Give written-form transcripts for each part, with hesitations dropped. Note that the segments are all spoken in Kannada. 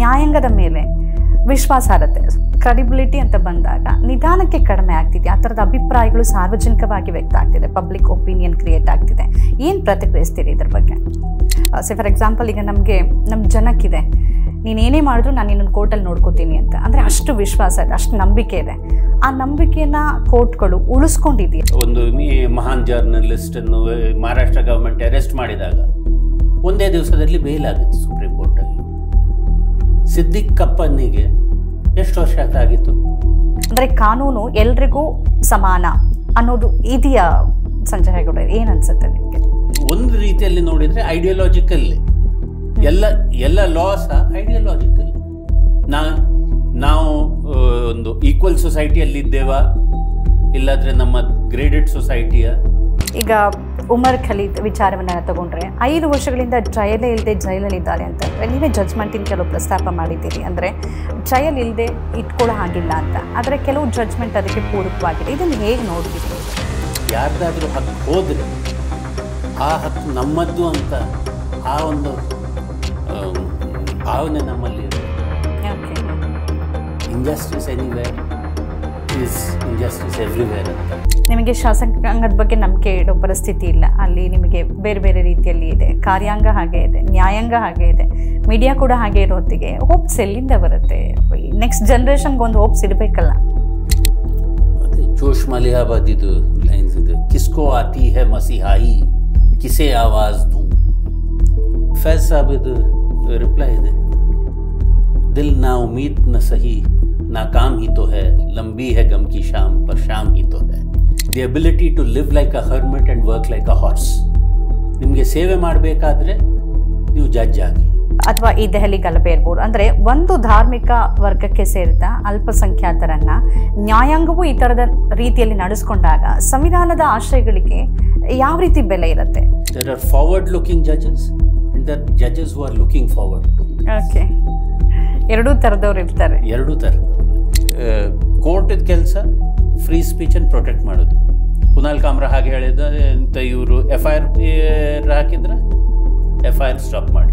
ನ್ಯಾಯಾಂಗದ ಮೇಲೆ ವಿಶ್ವಾಸಾರ್ಹತೆ ಕ್ರೆಡಿಬಿಲಿಟಿ ಅಂತ ಬಂದಾಗ ನಿಧಾನಕ್ಕೆ ಕಡಿಮೆ ಆಗ್ತಿದೆ. ಆ ಥರದ ಅಭಿಪ್ರಾಯಗಳು ಸಾರ್ವಜನಿಕವಾಗಿ ವ್ಯಕ್ತ ಆಗ್ತಿದೆ, ಪಬ್ಲಿಕ್ ಒಪಿನಿಯನ್ ಕ್ರಿಯೇಟ್ ಆಗ್ತಿದೆ. ಏನು ಪ್ರತಿಕ್ರಿಯಿಸ್ತೀರಿ ಇದ್ರ ಬಗ್ಗೆ? ಫಾರ್ ಎಕ್ಸಾಂಪಲ್, ಈಗ ನಮ್ಮ ಜನಕ್ಕಿದೆ, ನೀನೇನೇ ಮಾಡಿದ್ರು ನಾನು ನಿನ್ನ ಕೋರ್ಟಲ್ಲಿ ನೋಡ್ಕೋತೀನಿ ಅಂತ. ಅಂದರೆ ಅಷ್ಟು ವಿಶ್ವಾಸ ಇದೆ, ಅಷ್ಟು ನಂಬಿಕೆ ಇದೆ. ಆ ನಂಬಿಕೆಯನ್ನು ಕೋರ್ಟ್ಗಳು ಉಳಿಸ್ಕೊಂಡಿದೆಯಾ? ಒಂದು ಮಹಾನ್ ಜರ್ನಲಿಸ್ಟನ್ನು ಮಹಾರಾಷ್ಟ್ರ ಗವರ್ಮೆಂಟ್ ಅರೆಸ್ಟ್ ಮಾಡಿದಾಗ ಒಂದೇ ದಿವಸದಲ್ಲಿ ಬೇಲ್ ಆಗಿತ್ತು ಸುಪ್ರೀಂ ಕೋರ್ಟಲ್ಲಿ. ಸಿದ್ದಿಕ್ ಕಪ್ಪನಿಗೆ ಎಷ್ಟು ವರ್ಷ ಆಗಿತ್ತು? ಅಂದರೆ ಕಾನೂನು ಎಲ್ರಿಗೂ ಸಮಾನ ಅನ್ನೋದು ಇದೆಯಾ ಸಂಜಯ್ ಹೆಗಡೆ? ಏನು ಅನ್ಸುತ್ತೆ ನಿಮಗೆ? ಒಂದು ರೀತಿಯಲ್ಲಿ ನೋಡಿದರೆ ಐಡಿಯಾಲಜಿಕಲ್ಲಿ ಎಲ್ಲ ಲಾಸ್ ಐಡಿಯಾಲಜಿಕಲ್. ನಾವು ಒಂದು ಈಕ್ವಲ್ ಸೊಸೈಟಿಯಲ್ಲಿ ಇದ್ದೇವಾ, ಇಲ್ಲಾಂದರೆ ನಮ್ಮ ಗ್ರೇಡೆಡ್ ಸೊಸೈಟಿಯ? ಈಗ ಉಮರ್ ಖಲೀದ್ ವಿಚಾರವನ್ನು ತಗೊಂಡ್ರೆ 5 ವರ್ಷಗಳಿಂದ ಟ್ರಯಲೇ ಇಲ್ಲದೆ ಜೈಲಲ್ಲಿದ್ದಾರೆ ಅಂತಂದರೆ, ನೀವೇ ಜಡ್ಜ್ಮೆಂಟಿನ ಕೆಲವು ಪ್ರಸ್ತಾಪ ಮಾಡಿದ್ದೀರಿ. ಅಂದರೆ ಟ್ರಯಲ್ ಇಲ್ಲದೆ ಇಟ್ಕೊಳ್ಳೋ ಹಾಗಿಲ್ಲ ಅಂತ, ಆದರೆ ಕೆಲವು ಜಡ್ಜ್ಮೆಂಟ್ ಅದಕ್ಕೆ ಪೂರಕವಾಗಿದೆ. ಇದನ್ನು ಹೇಗೆ ನೋಡ್ತೀರಿ? ಯಾರ್ದಾದ್ರೂ ಹಕ್ಕು ಹೋದರೆ ಆ ಹಕ್ಕು ನಮ್ಮದ್ದು ಅಂತ ಆ ಒಂದು ಭಾವನೆ ನಮ್ಮಲ್ಲಿ injustice anywhere is injustice everywhere ಅಂತ. ನಿಮಗೆ ಶಾಸಕಾಂಗದ ಬಗ್ಗೆ ನಂಬಿಕೆ ಇಡೋ ಪರಿಸ್ಥಿತಿ ಇಲ್ಲ. ಅಲ್ಲಿ ನಿಮಗೆ ಬೇರೆ ಬೇರೆ ರೀತಿಯಲ್ಲಿ ಇದೆ, ಕಾರ್ಯಾಂಗ ಹಾಗೆ ಇದೆ, ನ್ಯಾಯಾಂಗ ಹಾಗೆ ಇದೆ, ಮೀಡಿಯಾ ಕೂಡ ಹಾಗೆ ಇರೋ ಹೊತ್ತಿಗೆ ಹೋಪ್ಸ್ ಎಲ್ಲಿಂದ ಬರುತ್ತೆ? ನೆಕ್ಸ್ಟ್ ಜನ್ರೇಷನ್ಗೆ ಒಂದು ಹೋಪ್ಸ್ ಇರಬೇಕಲ್ಲ. ಅದೇ ಜೋಶ್ ಮಲಿಯಾಬಾದಿದು ಲೈನ್ಸ್ ಇದೆ, ಕಿಸ್ಕೋ ಆತಿ ಹೈ ಮಸಿಹಾಯಿ ಕಿಸೆ ಆವಾಜ್ ದೂ. ಫೈಜ್ ಸಾಬಿದು ರಿಪ್ಲೈ ಇದೆ, ದಿಲ್ ನಾ ಉಮೀದ್ ನ ಸಹಿ नाकाम ही तो है, लंबी है गम की शाम पर शाम ही तो है. The ability to live like a hermit and work like a horse. ನಿಮಗೆ ಸೇವೆ ಮಾಡಬೇಕಾದ್ರೆ ನೀವು ಜಡ್ಜ್ ಆಗಿ. ಅಥವಾ ಈ ದೆಹಲಿ ಗಲಭೆ ಇರ್ಬೋದು, ಅಂದರೆ ಒಂದು ಧಾರ್ಮಿಕ ವರ್ಗಕ್ಕೆ ಸೇರಿದ ಅಲ್ಪಸಂಖ್ಯಾತರನ್ನ ನ್ಯಾಯಾಂಗವೂ ಈ ಥರದ ರೀತಿಯಲ್ಲಿ ನಡೆಸ್ಕೊಂಡಾಗ ಸಂವಿಧಾನದ ಆಶಯಗಳಿಗೆ ಯಾವ ರೀತಿ ಬೆಲೆ ಇರುತ್ತೆ? There are forward looking judges and there are judges who are looking forward. Okay. ಎರಡೂ ಥರದವ್ರು ಇರ್ತಾರೆ. ಎರಡೂ ಥರದವ್ರು. ಕೋರ್ಟಿದ ಕೆಲಸ ಫ್ರೀ ಸ್ಪೀಚನ್ನು ಪ್ರೊಟೆಕ್ಟ್ ಮಾಡೋದು. ಕುನಾಲ್ ಕಾಮ್ರಾ ಹಾಗೆ ಹೇಳಿದ ಅಂತ, ಇವರು FIR ಹಾಕಿದ್ರೆ FIR ಸ್ಟಾಪ್ ಮಾಡಿ.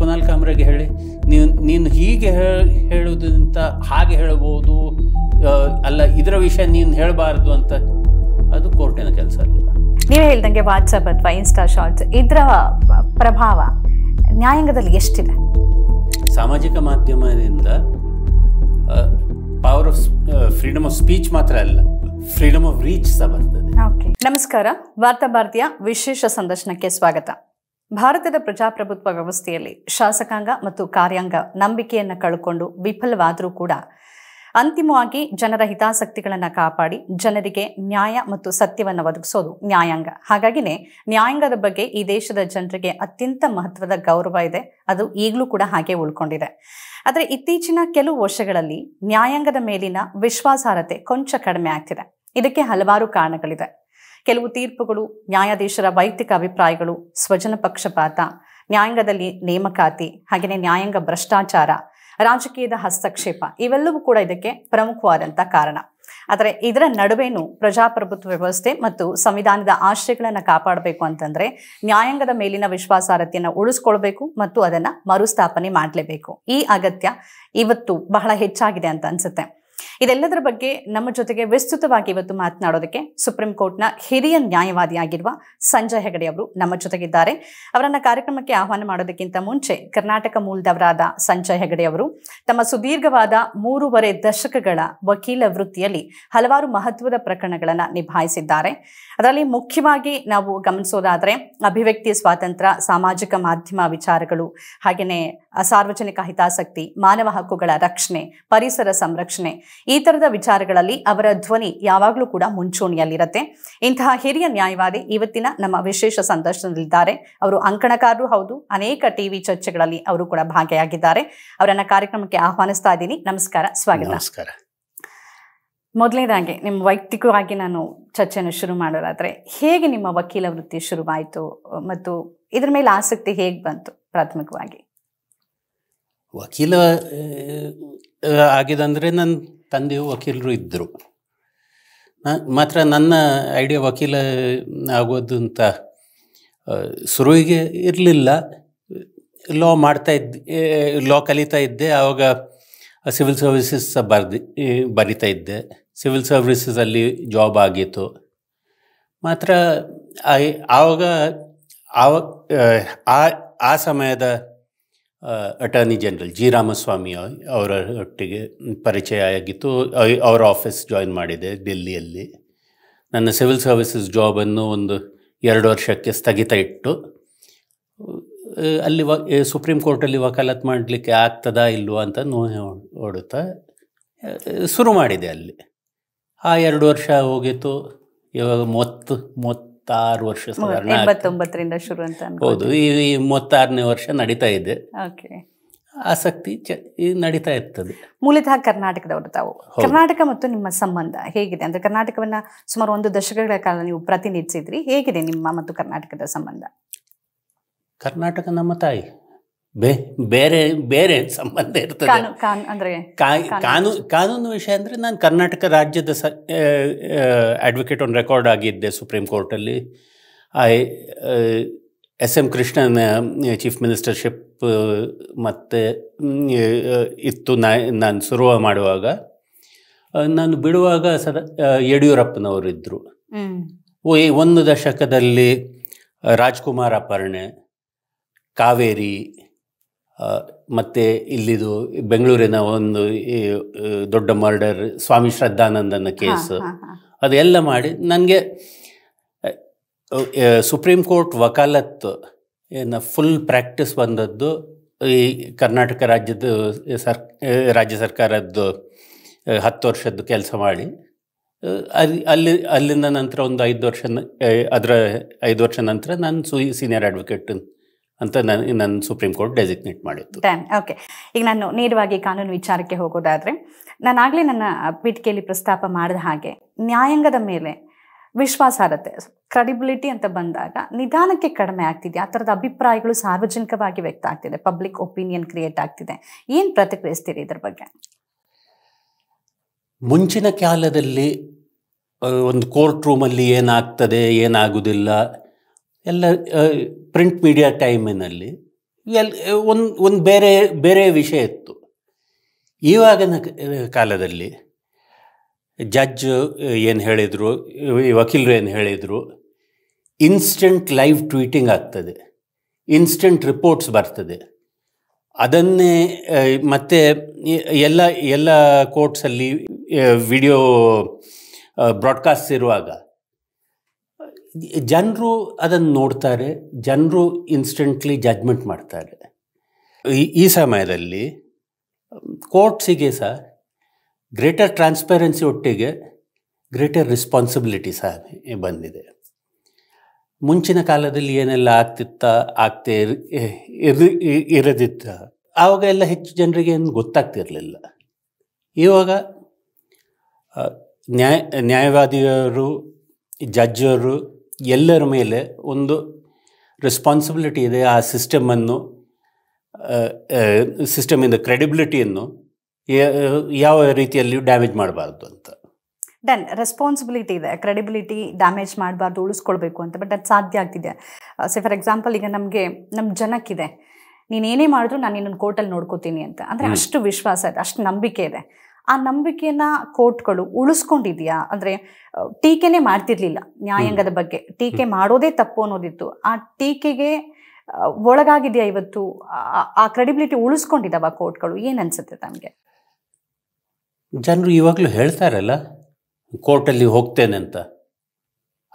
ಕುನಾಲ್ ಕಾಮ್ರಾಗೆ ಹೇಳಿ, ನೀನು ಹೀಗೆ ಹೇಳೋದಂತ ಹಾಗೆ ಹೇಳ್ಬೋದು, ಅಲ್ಲ ಇದರ ವಿಷಯ ನೀನು ಹೇಳಬಾರ್ದು ಅಂತ, ಅದು ಕೋರ್ಟಿನ ಕೆಲಸ ಅಲ್ಲ. ನೀವು ಹೇಳ್ದಂಗೆ ವಾಟ್ಸಪ್ ಅಥವಾ ಇನ್ಸ್ಟಾ ಶಾರ್ಟ್ಸ್ ಇದರ ಪ್ರಭಾವ ನ್ಯಾಯಾಂಗದಲ್ಲಿ ಎಷ್ಟಿದೆ? ಸಾಮಾಜಿಕ ಮಾಧ್ಯಮದಿಂದ power of freedom of speech ಮಾತ್ರ ಅಲ್ಲ, ಫ್ರೀಡಮ್ ಆಫ್ ರೀಚ್ ಸಹ ಬರ್ತದೆ. ನಮಸ್ಕಾರ, ವಾರ್ತಾ ಭಾರತೀಯ ವಿಶೇಷ ಸಂದರ್ಶನಕ್ಕೆ ಸ್ವಾಗತ. ಭಾರತದ ಪ್ರಜಾಪ್ರಭುತ್ವ ವ್ಯವಸ್ಥೆಯಲ್ಲಿ ಶಾಸಕಾಂಗ ಮತ್ತು ಕಾರ್ಯಾಂಗ ನಂಬಿಕೆಯನ್ನು ಕಳ್ಕೊಂಡು ವಿಫಲವಾದರೂ ಕೂಡ ಅಂತಿಮವಾಗಿ ಜನರ ಹಿತಾಸಕ್ತಿಗಳನ್ನು ಕಾಪಾಡಿ ಜನರಿಗೆ ನ್ಯಾಯ ಮತ್ತು ಸತ್ಯವನ್ನು ಒದಗಿಸೋದು ನ್ಯಾಯಾಂಗ. ಹಾಗಾಗಿನೇ ನ್ಯಾಯಾಂಗದ ಬಗ್ಗೆ ಈ ದೇಶದ ಜನರಿಗೆ ಅತ್ಯಂತ ಮಹತ್ವದ ಗೌರವ ಇದೆ. ಅದು ಈಗಲೂ ಕೂಡ ಹಾಗೆ ಉಳ್ಕೊಂಡಿದೆ. ಆದರೆ ಇತ್ತೀಚಿನ ಕೆಲವು ವರ್ಷಗಳಲ್ಲಿ ನ್ಯಾಯಾಂಗದ ಮೇಲಿನ ವಿಶ್ವಾಸಾರ್ಹತೆ ಕೊಂಚ ಕಡಿಮೆ ಆಗ್ತಿದೆ. ಇದಕ್ಕೆ ಹಲವಾರು ಕಾರಣಗಳಿದೆ. ಕೆಲವು ತೀರ್ಪುಗಳು, ನ್ಯಾಯಾಧೀಶರ ವೈಯಕ್ತಿಕ ಅಭಿಪ್ರಾಯಗಳು, ಸ್ವಜನ ಪಕ್ಷಪಾತ, ನ್ಯಾಯಾಂಗದಲ್ಲಿ ನೇಮಕಾತಿ, ಹಾಗೆಯೇ ನ್ಯಾಯಾಂಗ ಭ್ರಷ್ಟಾಚಾರ, ರಾಜಕೀಯದ ಹಸ್ತಕ್ಷೇಪ, ಇವೆಲ್ಲವೂ ಕೂಡ ಇದಕ್ಕೆ ಪ್ರಮುಖವಾದಂಥ ಕಾರಣ. ಆದರೆ ಇದರ ನಡುವೆನೂ ಪ್ರಜಾಪ್ರಭುತ್ವ ವ್ಯವಸ್ಥೆ ಮತ್ತು ಸಂವಿಧಾನದ ಆಶಯಗಳನ್ನು ಕಾಪಾಡಬೇಕು ಅಂತಂದ್ರೆ ನ್ಯಾಯಾಂಗದ ಮೇಲಿನ ವಿಶ್ವಾಸಾರ್ಹತೆಯನ್ನು ಉಳಿಸ್ಕೊಳ್ಬೇಕು ಮತ್ತು ಅದನ್ನು ಮರುಸ್ಥಾಪನೆ ಮಾಡಲೇಬೇಕು. ಈ ಅಗತ್ಯ ಇವತ್ತು ಬಹಳ ಹೆಚ್ಚಾಗಿದೆ ಅಂತ ಅನ್ಸುತ್ತೆ. ಇದೆಲ್ಲದರ ಬಗ್ಗೆ ನಮ್ಮ ಜೊತೆಗೆ ವಿಸ್ತೃತವಾಗಿ ಇವತ್ತು ಮಾತನಾಡೋದಕ್ಕೆ ಸುಪ್ರೀಂ ಕೋರ್ಟ್ನ ಹಿರಿಯ ನ್ಯಾಯವಾದಿಯಾಗಿರುವ ಸಂಜಯ್ ಹೆಗಡೆ ಅವರು ನಮ್ಮ ಜೊತೆಗಿದ್ದಾರೆ. ಅವರನ್ನ ಕಾರ್ಯಕ್ರಮಕ್ಕೆ ಆಹ್ವಾನ ಮಾಡೋದಕ್ಕಿಂತ ಮುಂಚೆ ಕರ್ನಾಟಕ ಮೂಲದವರಾದ ಸಂಜಯ್ ಹೆಗಡೆ ಅವರು ತಮ್ಮ ಸುದೀರ್ಘವಾದ 3.5 ದಶಕಗಳ ವಕೀಲ ವೃತ್ತಿಯಲ್ಲಿ ಹಲವಾರು ಮಹತ್ವದ ಪ್ರಕರಣಗಳನ್ನು ನಿಭಾಯಿಸಿದ್ದಾರೆ. ಅದರಲ್ಲಿ ಮುಖ್ಯವಾಗಿ ನಾವು ಗಮನಿಸೋದಾದ್ರೆ ಅಭಿವ್ಯಕ್ತಿ ಸ್ವಾತಂತ್ರ್ಯ, ಸಾಮಾಜಿಕ ಮಾಧ್ಯಮ ವಿಚಾರಗಳು, ಹಾಗೆಯೇ ಸಾರ್ವಜನಿಕ ಹಿತಾಸಕ್ತಿ, ಮಾನವ ಹಕ್ಕುಗಳ ರಕ್ಷಣೆ, ಪರಿಸರ ಸಂರಕ್ಷಣೆ, ಈ ತರದ ವಿಚಾರಗಳಲ್ಲಿ ಅವರ ಧ್ವನಿ ಯಾವಾಗಲೂ ಕೂಡ ಮುಂಚೂಣಿಯಲ್ಲಿರುತ್ತೆ. ಇಂತಹ ಹಿರಿಯ ನ್ಯಾಯವಾದಿ ಇವತ್ತಿನ ನಮ್ಮ ವಿಶೇಷ ಸಂದರ್ಶನದಲ್ಲಿದ್ದಾರೆ. ಅವರು ಅಂಕಣಕಾರರು ಹೌದು, ಅನೇಕ ಟಿವಿ ಚರ್ಚೆಗಳಲ್ಲಿ ಅವರು ಕೂಡ ಭಾಗಿಯಾಗಿದ್ದಾರೆ. ಅವರನ್ನ ಕಾರ್ಯಕ್ರಮಕ್ಕೆ ಆಹ್ವಾನಿಸ್ತಾ ಇದ್ದೀನಿ. ನಮಸ್ಕಾರ, ಸ್ವಾಗತ. ನಮಸ್ಕಾರ. ಮೊದಲನೇದಾಗಿ ನಿಮ್ಮ ವೈಯಕ್ತಿಕವಾಗಿ ನಾನು ಚರ್ಚೆಯನ್ನು ಶುರು ಮಾಡೋದಾದ್ರೆ, ಹೇಗೆ ನಿಮ್ಮ ವಕೀಲ ವೃತ್ತಿ ಶುರುವಾಯಿತು ಮತ್ತು ಇದ್ರ ಮೇಲೆ ಆಸಕ್ತಿ ಹೇಗೆ ಬಂತು? ಪ್ರಾಥಮಿಕವಾಗಿ ವಕೀಲ ಆಗಿದಂದರೆ ನನ್ನ ತಂದೆಯು ವಕೀಲರು ಇದ್ದರು. ಮಾತ್ರ ನನ್ನ ಐಡಿಯಾ ವಕೀಲ ಆಗೋದು ಅಂತ ಶುರುವಿಗೆ ಇರಲಿಲ್ಲ. ಲಾ ಕಲಿತಾ ಇದ್ದೆ. ಆವಾಗ ಸಿವಿಲ್ ಸರ್ವಿಸಸ್ ಬರಿತಾ ಇದ್ದೆ. ಸಿವಿಲ್ ಸರ್ವಿಸಸಲ್ಲಿ ಜಾಬ್ ಆಗಿತ್ತು. ಮಾತ್ರ ಆವಾಗ ಆ ಸಮಯದ ಅಟಾರ್ನಿ ಜನರಲ್ ಜಿ ರಾಮಸ್ವಾಮಿ ಅವರ ಒಟ್ಟಿಗೆ ಪರಿಚಯ ಆಗಿತ್ತು. ಅವರ ಆಫೀಸ್ ಜಾಯಿನ್ ಮಾಡಿದೆ ಡೆಲ್ಲಿಯಲ್ಲಿ. ನನ್ನ ಸಿವಿಲ್ ಸರ್ವಿಸಸ್ ಜಾಬನ್ನು 2 ವರ್ಷಕ್ಕೆ ಸ್ಥಗಿತ ಇಟ್ಟು ಅಲ್ಲಿ ಸುಪ್ರೀಂ ಕೋರ್ಟಲ್ಲಿ ವಕಾಲತ್ ಮಾಡಲಿಕ್ಕೆ ಆಗ್ತದಾ ಇಲ್ವಾ ಅಂತ ನೋಡುತ್ತಾ ಶುರು ಮಾಡಿದೆ ಅಲ್ಲಿ. ಆ 2 ವರ್ಷ ಹೋಗಿತ್ತು. ಇವಾಗ 36 ವರ್ಷ ಸಾಧಾರಣ. 89ರಿಂದ ಶುರು ಅಂತ ಹೌದು. ಈ 36ನೇ ವರ್ಷ ನಡೀತಾ ಇದೆ. ಆಸಕ್ತಿ ನಡೀತಾ ಇರ್ತದೆ. ಮೂಲತಃ ಕರ್ನಾಟಕದವರು ತಾವು. ಕರ್ನಾಟಕ ಮತ್ತು ನಿಮ್ಮ ಸಂಬಂಧ ಹೇಗಿದೆ? ಅಂದ್ರೆ ಕರ್ನಾಟಕವನ್ನ ಸುಮಾರು 1 ದಶಕಗಳ ಕಾಲ ನೀವು ಪ್ರತಿನಿಧಿಸಿದ್ರಿ. ಹೇಗಿದೆ ನಿಮ್ಮ ಮತ್ತು ಕರ್ನಾಟಕದ ಸಂಬಂಧ? ಕರ್ನಾಟಕ ನಮ್ಮ ತಾಯಿ. ಬೇರೆ ಬೇರೆ ಸಂಬಂಧ ಇರ್ತದೆ. ಅಂದ್ರೆ ಕಾನೂನು ವಿಷಯ ಅಂದರೆ ನಾನು ಕರ್ನಾಟಕ ರಾಜ್ಯದ ಅಡ್ವೊಕೇಟ್ ಆನ್ ರೆಕಾರ್ಡ್ ಆಗಿದ್ದೆ ಸುಪ್ರೀಂ ಕೋರ್ಟಲ್ಲಿ. SM ಕೃಷ್ಣನ್ ಚೀಫ್ ಮಿನಿಸ್ಟರ್ಶಿಪ್ ಮತ್ತು ಇತ್ತು. ನಾನು ಶುರು ಮಾಡುವಾಗ, ನಾನು ಬಿಡುವಾಗ ಯಡಿಯೂರಪ್ಪನವರಿದ್ದರು. 1 ದಶಕದಲ್ಲಿ ರಾಜ್ಕುಮಾರ್ ಅಪಹರಣೆ, ಕಾವೇರಿ, ಮತ್ತು ಇಲ್ಲಿದು ಬೆಂಗಳೂರಿನ ಒಂದು ದೊಡ್ಡ ಮರ್ಡರ್, ಸ್ವಾಮಿ ಶ್ರದ್ಧಾನಂದನ ಕೇಸ್, ಅದೆಲ್ಲ ಮಾಡಿ ನನಗೆ ಸುಪ್ರೀಂ ಕೋರ್ಟ್ ವಕಾಲತ್ ಫುಲ್ ಪ್ರಾಕ್ಟೀಸ್ ಬಂದದ್ದು ಈ ಕರ್ನಾಟಕ ರಾಜ್ಯ ಸರ್ಕಾರದ್ದು 10 ವರ್ಷದ್ದು ಕೆಲಸ ಮಾಡಿ ಅಲ್ಲಿಂದ ನಂತರ ಒಂದು 5 ವರ್ಷ, ಅದರ 5 ವರ್ಷ ನಂತರ ನಾನು ಸೀನಿಯರ್ ಅಡ್ವೊಕೇಟ್ ಅಂತ ನನ್ನ ಸುಪ್ರೀಂ ಕೋರ್ಟ್ ಡೆಸಿಗ್ನೇಟ್ ಮಾಡಿತ್ತು. ಓಕೆ. ಈಗ ನಾನು ನೇರವಾಗಿ ಕಾನೂನು ವಿಚಾರಕ್ಕೆ ಹೋಗೋದಾದರೆ, ನಾನಾಗಲೇ ನನ್ನ ಪೀಠಿಕೆಯಲ್ಲಿ ಪ್ರಸ್ತಾಪ ಮಾಡಿದ ಹಾಗೆ ನ್ಯಾಯಾಂಗದ ಮೇಲೆ ವಿಶ್ವಾಸಾರ್ಹತೆ, ಕ್ರೆಡಿಬಿಲಿಟಿ ಅಂತ ಬಂದಾಗ ನಿಧಾನಕ್ಕೆ ಕಡಿಮೆ ಆಗ್ತಿದೆ. ಆ ಥರದ ಅಭಿಪ್ರಾಯಗಳು ಸಾರ್ವಜನಿಕವಾಗಿ ವ್ಯಕ್ತ ಆಗ್ತಿದೆ, ಪಬ್ಲಿಕ್ ಒಪಿನಿಯನ್ ಕ್ರಿಯೇಟ್ ಆಗ್ತಿದೆ. ಏನು ಪ್ರತಿಕ್ರಿಯಿಸ್ತೀರಿ ಇದ್ರ ಬಗ್ಗೆ? ಮುಂಚಿನ ಕಾಲದಲ್ಲಿ ಒಂದು ಕೋರ್ಟ್ ರೂಮಲ್ಲಿ ಏನಾಗ್ತದೆ ಏನಾಗುವುದಿಲ್ಲ ಎಲ್ಲ ಪ್ರಿಂಟ್ ಮೀಡಿಯಾ ಟೈಮಿನಲ್ಲಿ ಒಂದು ಬೇರೆ ಬೇರೆ ವಿಷಯ ಇತ್ತು. ಇವಾಗಿನ ಕಾಲದಲ್ಲಿ ಜಡ್ಜ್ ಏನು ಹೇಳಿದರು, ವಕೀಲರು ಏನು ಹೇಳಿದರು, ಇನ್ಸ್ಟೆಂಟ್ ಲೈವ್ ಟ್ವೀಟಿಂಗ್ ಆಗ್ತದೆ, ಇನ್ಸ್ಟೆಂಟ್ ರಿಪೋರ್ಟ್ಸ್ ಬರ್ತದೆ. ಅದನ್ನೇ ಮತ್ತು ಎಲ್ಲ ಕೋರ್ಟ್ಸಲ್ಲಿ ವಿಡಿಯೋ ಬ್ರಾಡ್ಕಾಸ್ಟ್ ಇರುವಾಗ ಜನರು ಅದನ್ನು ನೋಡ್ತಾರೆ, ಜನರು ಇನ್ಸ್ಟೆಂಟ್ಲಿ ಜಡ್ಜ್ಮೆಂಟ್ ಮಾಡ್ತಾರೆ. ಈ ಸಮಯದಲ್ಲಿ ಕೋರ್ಟ್ಸಿಗೆ ಸಹ ಗ್ರೇಟರ್ ಟ್ರಾನ್ಸ್ಪರೆನ್ಸಿ ಒಟ್ಟಿಗೆ ಗ್ರೇಟರ್ ರೆಸ್ಪಾನ್ಸಿಬಿಲಿಟಿ ಸಹ ಬಂದಿದೆ. ಮುಂಚಿನ ಕಾಲದಲ್ಲಿ ಏನೆಲ್ಲ ಆಗ್ತೇ ಇರದಿತ್ತ, ಆವಾಗ ಎಲ್ಲ ಹೆಚ್ಚು ಜನರಿಗೆ ಏನು ಗೊತ್ತಾಗ್ತಿರಲಿಲ್ಲ. ಇವಾಗ ನ್ಯಾಯವಾದಿಯರು, ಜಡ್ಜರು ಎಲ್ಲರ ಮೇಲೆ ಒಂದು ರೆಸ್ಪಾನ್ಸಿಬಿಲಿಟಿ ಇದೆ. ಆ ಸಿಸ್ಟಮಿಂದ ಕ್ರೆಡಿಬಿಲಿಟಿಯನ್ನು ಯಾವ ರೀತಿಯಲ್ಲಿಯೂ ಡ್ಯಾಮೇಜ್ ಮಾಡಬಾರ್ದು ಅಂತ. ರೆಸ್ಪಾನ್ಸಿಬಿಲಿಟಿ ಇದೆ, ಕ್ರೆಡಿಬಿಲಿಟಿ ಡ್ಯಾಮೇಜ್ ಮಾಡಬಾರ್ದು, ಉಳಿಸ್ಕೊಳ್ಬೇಕು ಅಂತ. ಬಟ್ ಅದು ಸಾಧ್ಯ ಆಗ್ತಿದೆ. ಫಾರ್ ಎಕ್ಸಾಂಪಲ್, ಈಗ ನಮ್ಮ ಜನಕ್ಕಿದೆ, ನೀನೇನೇ ಮಾಡಿದ್ರು ನಾನು ನಿನ್ನನ್ನು ಕೋರ್ಟಲ್ಲಿ ನೋಡ್ಕೋತೀನಿ ಅಂತ. ಅಂದರೆ ಅಷ್ಟು ವಿಶ್ವಾಸ ಇದೆ, ಅಷ್ಟು ನಂಬಿಕೆ ಇದೆ. ಆ ನಂಬಿಕೆಯನ್ನು ಕೋರ್ಟ್ಗಳು ಉಳಿಸ್ಕೊಂಡಿದೆಯಾ? ಅಂದರೆ ಟೀಕೆನೇ ಮಾಡ್ತಿರ್ಲಿಲ್ಲ ನ್ಯಾಯಾಂಗದ ಬಗ್ಗೆ, ಟೀಕೆ ಮಾಡೋದೇ ತಪ್ಪು ಅನ್ನೋದಿತ್ತು. ಆ ಟೀಕೆಗೆ ಒಳಗಾಗಿದೆಯಾ ಇವತ್ತು? ಆ ಕ್ರೆಡಿಬಿಲಿಟಿ ಉಳಿಸ್ಕೊಂಡಿದ್ದಾವ ಕೋರ್ಟ್ಗಳು? ಏನು ಅನಿಸುತ್ತೆ ತಮಗೆ? ಜನರು ಇವಾಗಲೂ ಹೇಳ್ತಾರಲ್ಲ ಕೋರ್ಟಲ್ಲಿ ಹೋಗ್ತೇನೆ ಅಂತ,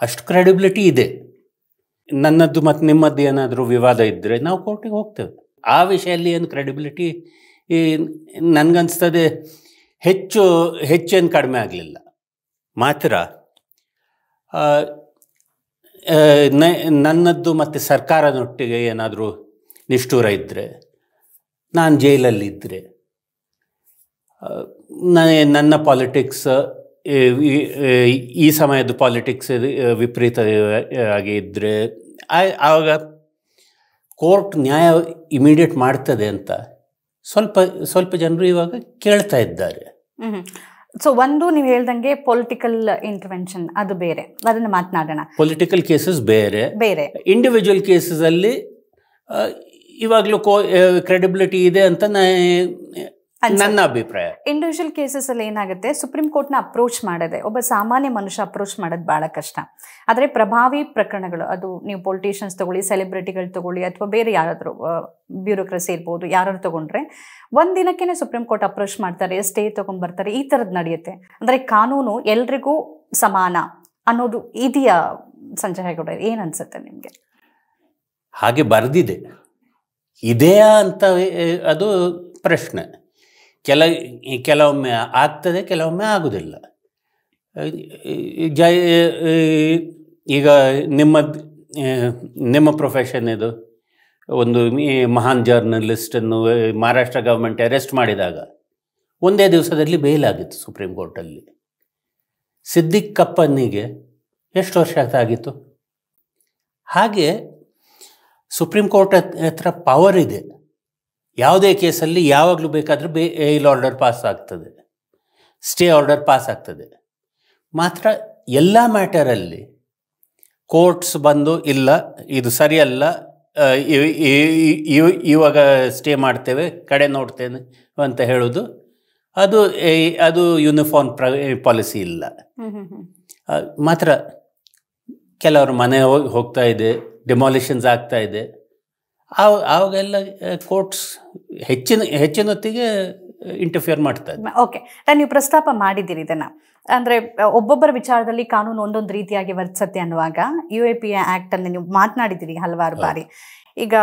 ಅಷ್ಟು ಕ್ರೆಡಿಬಿಲಿಟಿ ಇದೆ. ನನ್ನದು ಮತ್ತು ನಿಮ್ಮದು ಏನಾದರೂ ವಿವಾದ ಇದ್ದರೆ ನಾವು ಕೋರ್ಟಿಗೆ ಹೋಗ್ತೇವೆ. ಆ ವಿಷಯದಲ್ಲಿ ಏನು ಕ್ರೆಡಿಬಿಲಿಟಿ ನನಗನ್ನಿಸ್ತದೆ ಹೆಚ್ಚೇನು ಕಡಿಮೆ ಆಗಲಿಲ್ಲ. ಮಾತ್ರ ನನ್ನದ್ದು ಮತ್ತು ಸರ್ಕಾರದೊಟ್ಟಿಗೆ ಏನಾದರೂ ನಿಷ್ಠೂರ ಇದ್ದರೆ, ನಾನು ಜೈಲಲ್ಲಿದ್ದರೆ, ನನ್ನ ಪಾಲಿಟಿಕ್ಸ್ ಈ ಸಮಯದ ಪಾಲಿಟಿಕ್ಸ್ ವಿಪರೀತ ಆಗಿ ಇದ್ದರೆ, ಆವಾಗ ಕೋರ್ಟ್ ನ್ಯಾಯ ಇಮಿಡಿಯೇಟ್ ಮಾಡ್ತದೆ ಅಂತ ಸ್ವಲ್ಪ ಜನರು ಇವಾಗ ಕೇಳ್ತಾ ಇದ್ದಾರೆ. ಸೊ ಒಂದು ನೀವು ಹೇಳ್ದಂಗೆ ಪೊಲಿಟಿಕಲ್ ಇಂಟರ್ವೆನ್ಷನ್ ಅದು ಬೇರೆ, ಅದನ್ನು ಮಾತನಾಡೋಣ. ಪೊಲಿಟಿಕಲ್ ಕೇಸಸ್ ಬೇರೆ, ಬೇರೆ ಇಂಡಿವಿಜುವಲ್ ಕೇಸಸಲ್ಲಿ ಇವಾಗಲೂ ಕ್ರೆಡಿಬಿಲಿಟಿ ಇದೆ ಅಂತ ನನ್ನ ಅಭಿಪ್ರಾಯ. ಇಂಡಿವಿಜುವಲ್ ಕೇಸಸ್ ಅಲ್ಲಿ ಏನಾಗುತ್ತೆ, ಸುಪ್ರೀಂ ಕೋರ್ಟ್ನ ಅಪ್ರೋಚ್ ಮಾಡದೆ ಒಬ್ಬ ಸಾಮಾನ್ಯ ಮನುಷ್ಯ ಅಪ್ರೋಚ್ ಮಾಡೋದು ಬಹಳ ಕಷ್ಟ. ಆದರೆ ಪ್ರಭಾವಿ ಪ್ರಕರಣಗಳು, ಅದು ನೀವು ಪೊಲಿಟಿಷಿಯನ್ಸ್ ತಗೊಳ್ಳಿ, ಸೆಲೆಬ್ರಿಟಿಗಳು ತಗೊಳ್ಳಿ, ಅಥವಾ ಬೇರೆ ಯಾರಾದರೂ ಬ್ಯೂರೋಕ್ರಸಿ ಇರ್ಬೋದು, ಯಾರು ತಗೊಂಡ್ರೆ ಒಂದಿನಕ್ಕೇನೆ ಸುಪ್ರೀಂ ಕೋರ್ಟ್ ಅಪ್ರೋಚ್ ಮಾಡ್ತಾರೆ, ಸ್ಟೇ ತಗೊಂಡ್ಬರ್ತಾರೆ, ಈ ಥರದ್ದು ನಡೆಯುತ್ತೆ. ಅಂದರೆ ಕಾನೂನು ಎಲ್ರಿಗೂ ಸಮಾನ ಅನ್ನೋದು ಇದೆಯಾ ಸಂಜಯ್ ಹೆಗ್ಡೆ? ಏನು ಅನ್ಸುತ್ತೆ ನಿಮಗೆ? ಹಾಗೆ ಬರೆದಿದೆ, ಇದೆಯಾ ಅಂತ ಅದು ಪ್ರಶ್ನೆ. ಕೆಲವೊಮ್ಮೆ ಆಗ್ತದೆ, ಕೆಲವೊಮ್ಮೆ ಆಗೋದಿಲ್ಲ. ಈಗ ನಿಮ್ಮ ಪ್ರೊಫೆಷನ್ ಇದು, ಒಂದು ಮಹಾನ್ ಜರ್ನಲಿಸ್ಟನ್ನು ಮಹಾರಾಷ್ಟ್ರ ಗೌರ್ಮೆಂಟ್ ಅರೆಸ್ಟ್ ಮಾಡಿದಾಗ ಒಂದೇ ದಿವಸದಲ್ಲಿ ಬೇಲ್ ಆಗಿತ್ತು ಸುಪ್ರೀಂ ಕೋರ್ಟಲ್ಲಿ. ಸಿದ್ದಿಕ್ ಕಪ್ಪನಿಗೆ ಎಷ್ಟು ವರ್ಷ ಆಗಿತ್ತು? ಹಾಗೆ ಸುಪ್ರೀಂ ಕೋರ್ಟ್ ಹತ್ರ ಪವರ್ ಇದೆ. ಯಾವುದೇ ಕೇಸಲ್ಲಿ ಯಾವಾಗಲೂ ಬೇಕಾದರೂ ಬೇಲ್ ಆರ್ಡರ್ ಪಾಸ್ ಆಗ್ತದೆ, ಸ್ಟೇ ಆರ್ಡರ್ ಪಾಸ್ ಆಗ್ತದೆ. ಮಾತ್ರ ಎಲ್ಲ ಮ್ಯಾಟರಲ್ಲಿ ಕೋರ್ಟ್ಸ್ ಬಂದು ಇಲ್ಲ ಇದು ಸರಿಯಲ್ಲ, ಇವಾಗ ಸ್ಟೇ ಮಾಡ್ತೇವೆ, ಕಡೆ ನೋಡ್ತೇನೆ ಅಂತ ಹೇಳೋದು, ಅದು ಯೂನಿಫಾರ್ಮ್ ಪಾಲಿಸಿ ಇಲ್ಲ. ಮಾತ್ರ ಕೆಲವರು ಮನೆ ಹೋಗ್ತಾ ಇದೆ, ಡೆಮಾಲಿಷನ್ಸ್ ಆಗ್ತಾ ಇದೆ, ಆವಾಗೆಲ್ಲ ಕೋರ್ಟ್ಸ್ ಹೆಚ್ಚಿನೊತ್ತಿಗೆ ಇಂಟರ್ಫಿಯರ್ ಮಾಡ್ತಾರೆ. ಓಕೆ, ನೀವು ಪ್ರಸ್ತಾಪ ಮಾಡಿದ್ದೀರಿ ಇದನ್ನು. ಅಂದರೆ ಒಬ್ಬೊಬ್ಬರ ವಿಚಾರದಲ್ಲಿ ಕಾನೂನು ಒಂದೊಂದು ರೀತಿಯಾಗಿ ವರ್ತಿಸುತ್ತೆ ಅನ್ನುವಾಗ UAPA ಆ್ಯಕ್ಟಲ್ಲಿ ನೀವು ಮಾತನಾಡಿದ್ದೀರಿ ಹಲವಾರು ಬಾರಿ. ಈಗ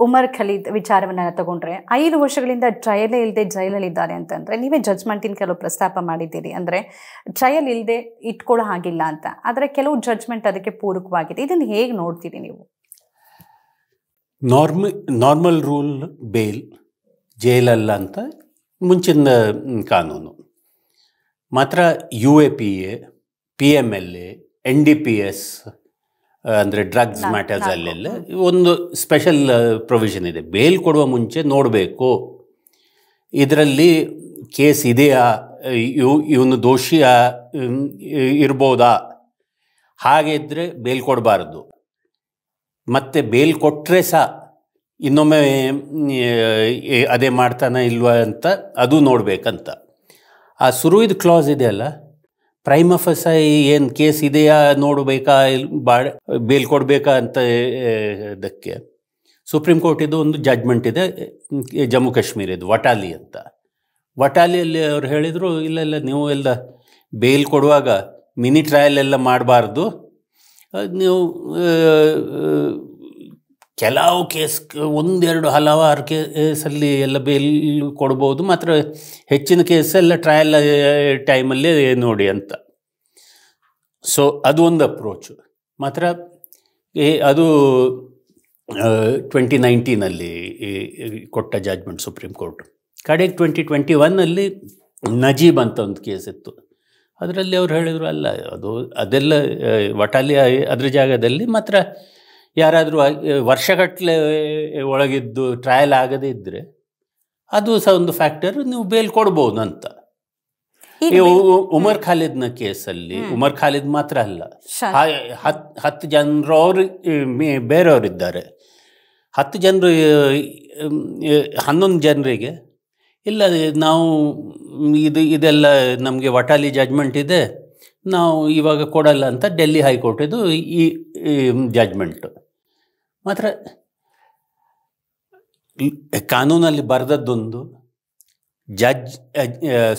ಉಮರ್ ಖಲೀದ್ ವಿಚಾರವನ್ನು ತಗೊಂಡ್ರೆ 5 ವರ್ಷಗಳಿಂದ ಟ್ರಯಲೇ ಇಲ್ಲದೆ ಜೈಲಲ್ಲಿದ್ದಾರೆ ಅಂತಂದರೆ, ನೀವೇ ಜಡ್ಜ್ಮೆಂಟಿನ ಕೆಲವು ಪ್ರಸ್ತಾಪ ಮಾಡಿದ್ದೀರಿ. ಅಂದರೆ ಟ್ರಯಲ್ ಇಲ್ಲದೆ ಇಟ್ಕೊಳ್ಳೋ ಹಾಗಿಲ್ಲ ಅಂತ, ಆದರೆ ಕೆಲವು ಜಡ್ಜ್ಮೆಂಟ್ ಅದಕ್ಕೆ ಪೂರಕವಾಗಿದೆ. ಇದನ್ನು ಹೇಗೆ ನೋಡ್ತೀರಿ ನೀವು? ನಾರ್ಮಲ್ ರೂಲ್ ಬೇಲ್, ಜೈಲಲ್ಲ ಅಂತ ಮುಂಚಿನ ಕಾನೂನು. ಮಾತ್ರ UAPA, PMLA, NDPS ಅಂದರೆ ಡ್ರಗ್ಸ್ ಮ್ಯಾಟರ್ಸಲ್ಲೆಲ್ಲ ಒಂದು ಸ್ಪೆಷಲ್ ಪ್ರೊವಿಷನ್ ಇದೆ. ಬೇಲ್ ಕೊಡುವ ಮುಂಚೆ ನೋಡಬೇಕು ಇದರಲ್ಲಿ ಕೇಸ್ ಇದೆಯಾ, ಇವನು ದೋಷಿಯಾ ಇರ್ಬೋದಾ, ಹಾಗೆ ಇದ್ದರೆ ಬೇಲ್ ಕೊಡಬಾರ್ದು. ಮತ್ತು ಬೇಲ್ ಕೊಟ್ಟರೆ ಸಹ ಇನ್ನೊಮ್ಮೆ ಅದೇ ಮಾಡ್ತಾನೆ ಇಲ್ವಾ ಅಂತ ಅದು ನೋಡಬೇಕಂತ. ಆ ಶುರುವಿದ ಕ್ಲಾಸ್ ಇದೆಯಲ್ಲ, ಪ್ರೈಮ ಫಸೈ ಏನು ಕೇಸ್ ಇದೆಯಾ ನೋಡಬೇಕಾ, ಬೇಲ್ ಕೊಡಬೇಕಾ ಅಂತ ಅದಕ್ಕೆ ಸುಪ್ರೀಂ ಕೋರ್ಟಿದು ಒಂದು ಜಡ್ಜ್ಮೆಂಟ್ ಇದೆ, ಜಮ್ಮು ಕಾಶ್ಮೀರದ್ದು ವಟಾಲಿ ಅಂತ. ವಟಾಲಿಯಲ್ಲಿ ಅವ್ರು ಹೇಳಿದರು, ಇಲ್ಲ ನೀವು ಎಲ್ಲ ಬೇಲ್ ಕೊಡುವಾಗ ಮಿನಿ ಟ್ರಯಲ್ ಎಲ್ಲ ಮಾಡಬಾರ್ದು, ನೀವು ಕೆಲವು ಕೇಸ್ ಹಲವಾರು ಕೇಸಲ್ಲಿ ಎಲ್ಲ ಬೇಲ್ ಕೊಡ್ಬೋದು, ಮಾತ್ರ ಹೆಚ್ಚಿನ ಕೇಸೆಲ್ಲ ಟ್ರಯಲ್ ಟೈಮಲ್ಲೇ ನೋಡಿ ಅಂತ. ಸೊ ಅದು ಒಂದು ಅಪ್ರೋಚು. ಮಾತ್ರ ಅದು 2019 ಕೊಟ್ಟ ಜಡ್ಜ್ಮೆಂಟ್ ಸುಪ್ರೀಂ ಕೋರ್ಟ್. ಕಡೆಗೆ 2021 ನಜೀಬ್ ಅಂತ ಒಂದು ಕೇಸ್ ಇತ್ತು. ಅದರಲ್ಲಿ ಅವ್ರು ಹೇಳಿದರು, ಅಲ್ಲ ಅದೆಲ್ಲ ವಟಾಲಿ ಅದ್ರ ಜಾಗದಲ್ಲಿ ಮಾತ್ರ ಯಾರಾದರೂ ವರ್ಷಗಟ್ಟಲೆ ಒಳಗಿದ್ದು ಟ್ರಯಲ್ ಆಗದೇ ಇದ್ದರೆ ಅದು ಸಹ ಒಂದು ಫ್ಯಾಕ್ಟರ್, ನೀವು ಬೇಲ್ ಕೊಡ್ಬೋದು ಅಂತ. ಉಮರ್ ಖಾಲಿದ್ನ ಕೇಸಲ್ಲಿ ಉಮರ್ ಖಾಲಿದ್ ಮಾತ್ರ ಅಲ್ಲ, 10 ಜನರು ಅವರು ಬೇರೆಯವರಿದ್ದಾರೆ. 10 ಜನರು 11 ಜನರಿಗೆ ಇಲ್ಲ, ನಾವು ಇದೆಲ್ಲ ನಮಗೆ ವಟಾಲಿ ಜಡ್ಜ್ಮೆಂಟ್ ಇದೆ, ನಾವು ಇವಾಗ ಕೊಡಲ್ಲ ಅಂತ ಡೆಲ್ಲಿ ಹೈಕೋರ್ಟಿದು ಈ ಜಡ್ಜ್ಮೆಂಟು. ಮಾತ್ರ ಕಾನೂನಲ್ಲಿ ಬರೆದದ್ದೊಂದು,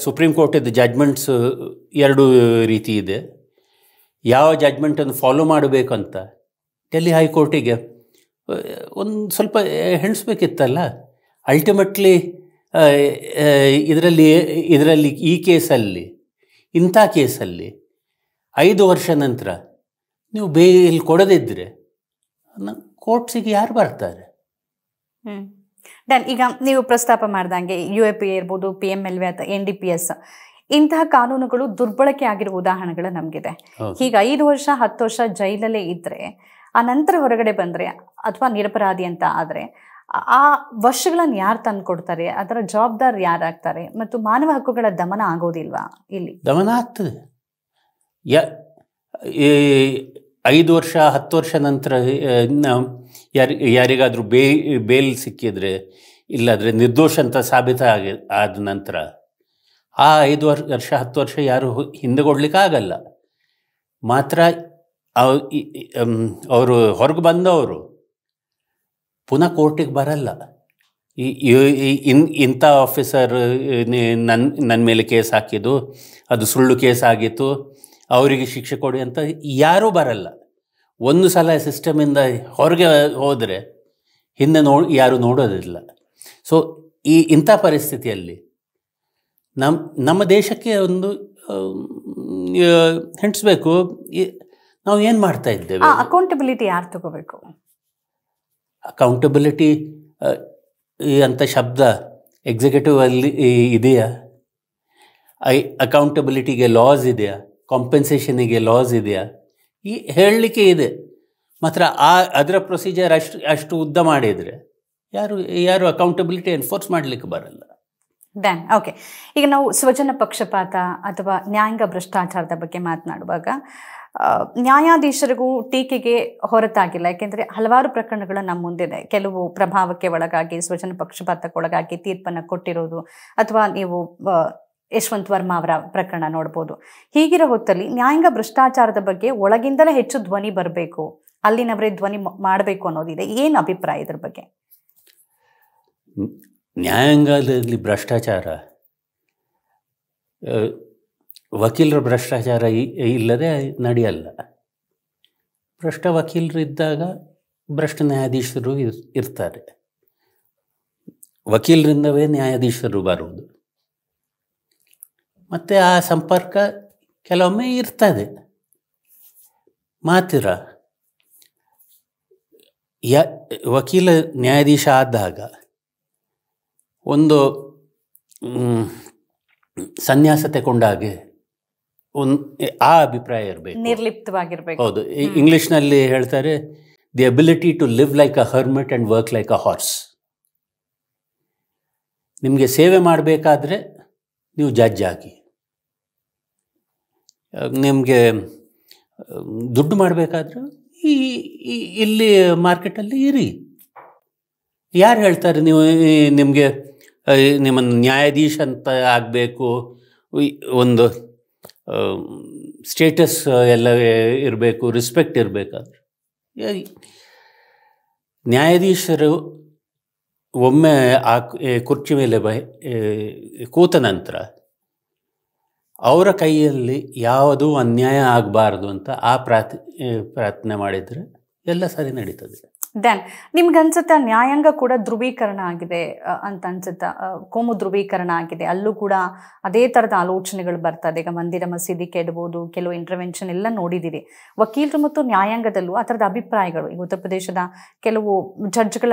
ಸುಪ್ರೀಂ ಕೋರ್ಟಿದ್ದು ಜಡ್ಜ್ಮೆಂಟ್ಸ್ 2 ರೀತಿ ಇದೆ. ಯಾವ ಜಡ್ಜ್ಮೆಂಟನ್ನು ಫಾಲೋ ಮಾಡಬೇಕಂತ ಡೆಲ್ಲಿ ಹೈಕೋರ್ಟಿಗೆ ಒಂದು ಸ್ವಲ್ಪ ಹೆಣಿಸ್ಬೇಕಿತ್ತಲ್ಲ. ಅಲ್ಟಿಮೇಟ್ಲಿ ಇದರಲ್ಲಿ ಈ ಕೇಸಲ್ಲಿ, ಇಂಥ ಕೇಸಲ್ಲಿ 5 ವರ್ಷ ನಂತರ ನೀವು ಬೇಲ್ ಕೊಡದಿದ್ದರೆ ಕೋರ್ಟ್ಸಿಗೆ ಯಾರು ಬರ್ತಾರೆ? ಈಗ ನೀವು ಪ್ರಸ್ತಾಪ ಮಾಡ್ದಂಗೆ UAPA ಇರ್ಬೋದು, PMLA ಅಥವಾ NDPS, ಇಂತಹ ಕಾನೂನುಗಳು ದುರ್ಬಳಕೆ ಆಗಿರುವ ಉದಾಹರಣೆಗಳು ನಮಗಿದೆ. ಈಗ 5 ವರ್ಷ 10 ವರ್ಷ ಜೈಲಲ್ಲೇ ಇದ್ದರೆ, ಆ ನಂತರ ಹೊರಗಡೆ ಬಂದರೆ ಅಥವಾ ನಿರಪರಾಧಿ ಅಂತ ಆದರೆ ಆ ವರ್ಷಗಳನ್ನು ಯಾರು ತಂದು ಕೊಡ್ತಾರೆ? ಅದರ ಜವಾಬ್ದಾರಿ ಯಾರಾಗ್ತಾರೆ? ಮತ್ತು ಮಾನವ ಹಕ್ಕುಗಳ ದಮನ ಆಗೋದಿಲ್ವಾ? ಇಲ್ಲಿ ದಮನ ಆಗ್ತದೆ. 5 ವರ್ಷ 10 ವರ್ಷ ನಂತರ ಯಾರಿಗಾದರೂ ಬೇಲ್ ಸಿಕ್ಕಿದರೆ ಇಲ್ಲಾದರೆ ನಿರ್ದೋಷ ಅಂತ ಆದ ನಂತರ ಆ 5 ವರ್ಷ 10 ವರ್ಷ ಯಾರು ಹಿಂದೆಗೊಡ್ಲಿಕ್ಕಾಗಲ್ಲ. ಮಾತ್ರ ಅವರು ಹೊರಗೆ ಬಂದವರು ಪುನಃ ಕೋರ್ಟಿಗೆ ಬರಲ್ಲ. ಇಂಥ ಆಫೀಸರ್ ನನ್ನ ಮೇಲೆ ಕೇಸ್ ಹಾಕಿದ್ದು, ಅದು ಸುಳ್ಳು ಕೇಸ್ ಆಗಿತ್ತು, ಅವರಿಗೆ ಶಿಕ್ಷೆ ಕೊಡಿ ಅಂತ ಯಾರೂ ಬರಲ್ಲ. ಒಂದು ಸಲ ಸಿಸ್ಟಮಿಂದ ಹೊರಗೆ ಹೋದರೆ ಹಿಂದೆ ಯಾರೂ ನೋಡೋದಿಲ್ಲ. ಸೊ ಇಂಥ ಪರಿಸ್ಥಿತಿಯಲ್ಲಿ ನಮ್ಮ ದೇಶಕ್ಕೆ ಒಂದು ಹೆಣಿಸ್ಬೇಕು, ನಾವು ಏನು ಮಾಡ್ತಾ ಇದ್ದೇವೆ. ಅಕೌಂಟಬಿಲಿಟಿ ಯಾರು ತಗೋಬೇಕು? ಅಕೌಂಟಬಿಲಿಟಿ ಅಂತ ಶಬ್ದ ಎಕ್ಸಿಕ್ಯೂಟಿವ್ ಅಲ್ಲಿ ಇದೆಯಾ? ಅಕೌಂಟಬಿಲಿಟಿಗೆ ಲಾಸ್ ಇದೆಯಾ? ಕಾಂಪೆನ್ಸೇಷನಿಗೆ ಲಾಸ್ ಇದೆಯಾ? ಹೇಳಲಿಕ್ಕೆ ಇದೆ. ಮಾತ್ರ ಅದರ ಪ್ರೊಸೀಜರ್ ಅಷ್ಟು ಉದ್ದ ಮಾಡಿದರೆ ಯಾರು ಅಕೌಂಟಬಿಲಿಟಿ ಎನ್ಫೋರ್ಸ್ ಮಾಡಲಿಕ್ಕೆ ಬರಲ್ಲ. ಡ್ಯಾನ್. ಓಕೆ, ಈಗ ನಾವು ಸ್ವಜನ ಪಕ್ಷಪಾತ ಅಥವಾ ನ್ಯಾಯಾಂಗ ಭ್ರಷ್ಟಾಚಾರದ ಬಗ್ಗೆ ಮಾತನಾಡುವಾಗ ನ್ಯಾಯಾಧೀಶರಿಗೂ ಟೀಕೆಗೆ ಹೊರತಾಗಿಲ್ಲ. ಯಾಕೆಂದರೆ ಹಲವಾರು ಪ್ರಕರಣಗಳು ನಮ್ಮ ಮುಂದಿದೆ. ಕೆಲವು ಪ್ರಭಾವಕ್ಕೆ ಒಳಗಾಗಿ ಸ್ವಜನ ಪಕ್ಷಪಾತಕ್ಕೆ ಒಳಗಾಗಿ ತೀರ್ಪನ್ನು ಕೊಟ್ಟಿರೋದು, ಅಥವಾ ನೀವು ಯಶವಂತ್ ವರ್ಮಾ ಅವರ ಪ್ರಕರಣ ನೋಡ್ಬೋದು. ಹೀಗಿರೋ ಹೊತ್ತಲ್ಲಿ ನ್ಯಾಯಾಂಗ ಭ್ರಷ್ಟಾಚಾರದ ಬಗ್ಗೆ ಒಳಗಿಂದಲೇ ಹೆಚ್ಚು ಧ್ವನಿ ಬರಬೇಕು, ಅಲ್ಲಿನವರೇ ಧ್ವನಿ ಮಾಡಬೇಕು ಅನ್ನೋದಿದೆ. ಏನು ಅಭಿಪ್ರಾಯ ಇದ್ರ ಬಗ್ಗೆ? ನ್ಯಾಯಾಂಗದಲ್ಲಿ ಭ್ರಷ್ಟಾಚಾರ, ವಕೀಲರ ಭ್ರಷ್ಟಾಚಾರ ಇಲ್ಲದೆ ನಡೆಯಲ್ಲ. ಭ್ರಷ್ಟ ವಕೀಲರು ಇದ್ದಾಗ ಭ್ರಷ್ಟ ನ್ಯಾಯಾಧೀಶರು ಇರ್ತಾರೆ. ವಕೀಲರಿಂದವೇ ನ್ಯಾಯಾಧೀಶರು ಬರುವುದು. ಮತ್ತು ಆ ಸಂಪರ್ಕ ಕೆಲವೊಮ್ಮೆ ಇರ್ತದೆ. ಮಾತ್ರ ವಕೀಲ ನ್ಯಾಯಾಧೀಶ ಆದಾಗ ಒಂದು ಸನ್ಯಾಸ ತಗೊಂಡಾಗೆ ಆ ಅಭಿಪ್ರಾಯ ಇರಬೇಕು, ನಿರ್ಲಿಪ್ತವಾಗಿರ್ಬೇಕು. ಹೌದು, ಇಂಗ್ಲೀಷ್ನಲ್ಲಿ ಹೇಳ್ತಾರೆ, the ability to live like a hermit and work like a horse. ನಿಮಗೆ ಸೇವೆ ಮಾಡಬೇಕಾದ್ರೆ ನೀವು ಜಡ್ಜ್ ಆಗಿ, ನಿಮಗೆ ದುಡ್ಡು ಮಾಡಬೇಕಾದ್ರೆ ಇಲ್ಲಿ ಮಾರ್ಕೆಟಲ್ಲಿ ಇರಿ. ಯಾರು ಹೇಳ್ತಾರೆ ನೀವು ನಿಮಗೆ ನಿಮ್ಮನ್ನು ನ್ಯಾಯಾಧೀಶ ಅಂತ ಆಗಬೇಕು, ಒಂದು ಸ್ಟೇಟಸ್ ಎಲ್ಲ ಇರಬೇಕು, ರೆಸ್ಪೆಕ್ಟ್ ಇರಬೇಕಾದ್ರೆ? ನ್ಯಾಯಾಧೀಶರು ಒಮ್ಮೆ ಆ ಕುರ್ಚಿ ಮೇಲೆ ಕೂತ ನಂತರ ಅವರ ಕೈಯಲ್ಲಿ ಯಾವುದೂ ಅನ್ಯಾಯ ಆಗಬಾರ್ದು ಅಂತ ಪ್ರಾರ್ಥನೆ ಮಾಡಿದರೆ ಎಲ್ಲ ಸರಿ ನಡೀತದೆ. ಡ್ಯಾನ್, ನಿಮ್ಗೆ ಅನ್ಸುತ್ತಾ ನ್ಯಾಯಾಂಗ ಕೂಡ ಧ್ರುವೀಕರಣ ಆಗಿದೆ ಅಂತ ಅನ್ಸುತ್ತಾ? ಕೋಮು ಧ್ರುವೀಕರಣ ಆಗಿದೆ, ಅಲ್ಲೂ ಕೂಡ ಅದೇ ಥರದ ಆಲೋಚನೆಗಳು ಬರ್ತದೆ. ಈಗ ಮಂದಿರ ಮಸೀದಿ ಕೆಡಬಹುದು, ಕೆಲವು ಇಂಟರ್ವೆನ್ಷನ್ ಎಲ್ಲ ನೋಡಿದ್ದೀರಿ. ವಕೀಲರು ಮತ್ತು ನ್ಯಾಯಾಂಗದಲ್ಲೂ ಆ ಥರದ ಅಭಿಪ್ರಾಯಗಳು, ಈಗ ಉತ್ತರ ಪ್ರದೇಶದ ಕೆಲವು ಜಡ್ಜ್ಗಳ